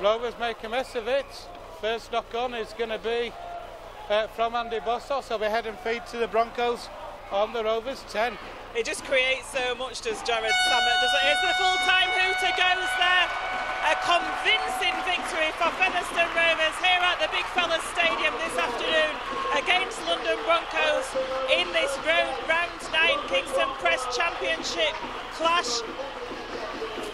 Rovers make a mess of it. First knock on is going to be from Andy Bostock, so we head and feed to the Broncos on the Rovers 10. It just creates so much, does Jared Samet, doesn't it? It's the full-time hooter goes there. A convincing victory for Featherstone Rovers here at the Big Fella Stadium this afternoon against London Broncos in this round 9 Kingston Press Championship clash.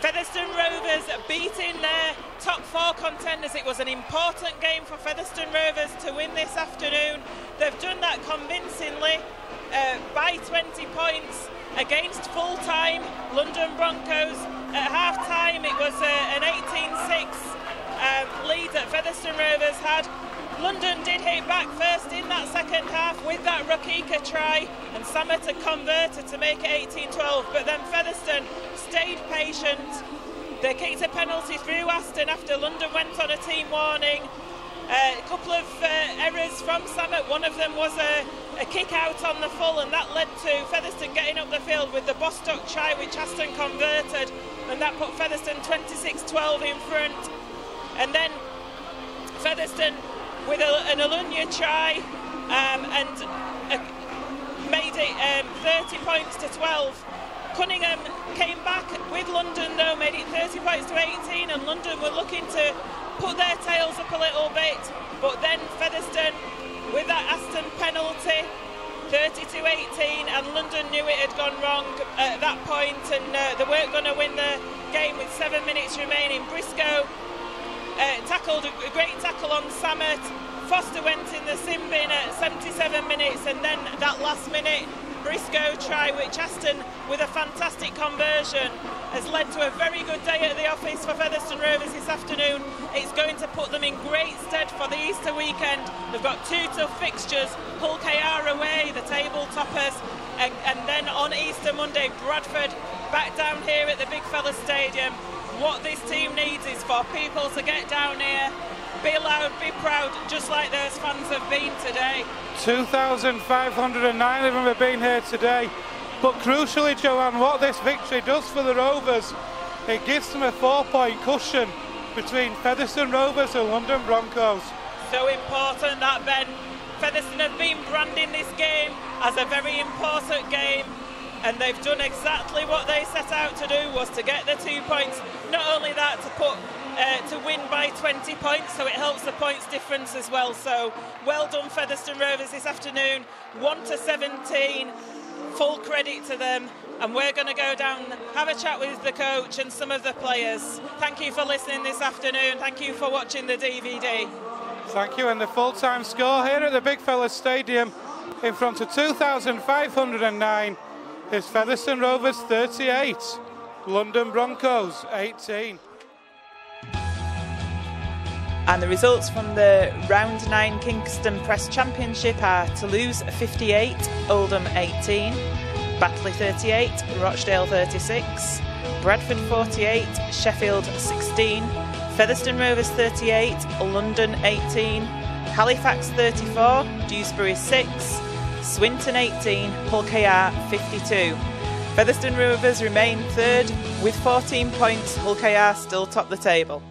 Featherstone Rovers beating their top 4 contenders. It was an important game for Featherstone Rovers to win this afternoon. they've done that convincingly by 20 points against full-time London Broncos. At half-time it was an 18-6 lead that Featherstone Rovers had. London did hit back first in that second half with that Rakika try, and Samet had converted to make it 18-12, but then Featherstone stayed patient. They kicked a penalty through Aston after London went on a team warning. A couple of errors from Samet. One of them was a kick out on the full, and that led to Featherstone getting up the field with the Bostock try, which Aston converted, and that put Featherstone 26-12 in front. And then Featherstone with an Alunya try and made it 30 points to 12. Cunningham came back with London though, made it 30 points to 18, and London were looking to put their tails up a little bit, but then Featherstone with that Aston penalty, 30-18, and London knew it had gone wrong at that point, and they weren't going to win the game with 7 minutes remaining. Briscoe tackled a great tackle on Samet. Foster went in the sin bin at 77 minutes, and then that last minute Briscoe try, which Aston with a fantastic conversion has led to a very good day at the office for Featherstone Rovers this afternoon. It's going to put them in great stead for the Easter weekend. They've got 2 tough fixtures, Hull KR away, the table toppers, and then on Easter Monday Bradford back down here at the Big Fella Stadium. What this team needs is for people to get down here, be loud, be proud, just like those fans have been today. 2,509 of them have been here today. But crucially, Joanne, what this victory does for the Rovers, it gives them a 4-point cushion between Featherstone Rovers and London Broncos. So important that, Ben. Featherstone have been branding this game as a very important game, and they've done exactly what they set out to do, was to get the 2 points. Not only that, to win by 20 points, so it helps the points difference as well. So well done Featherstone Rovers this afternoon, 1-17, full credit to them. And we're going to go down, have a chat with the coach and some of the players. Thank you for listening this afternoon. Thank you for watching the DVD. Thank you. And the full-time score here at the Big Fella Stadium in front of 2,509 is Featherstone Rovers 38, London Broncos 18. And the results from the Round 9 Kingston Press Championship are Toulouse 58, Oldham 18, Batley 38, Rochdale 36, Bradford 48, Sheffield 16, Featherstone Rovers 38, London 18, Halifax 34, Dewsbury 6, Swinton 18, Hull KR 52. Featherstone Rovers remain third with 14 points, Hull KR still top the table.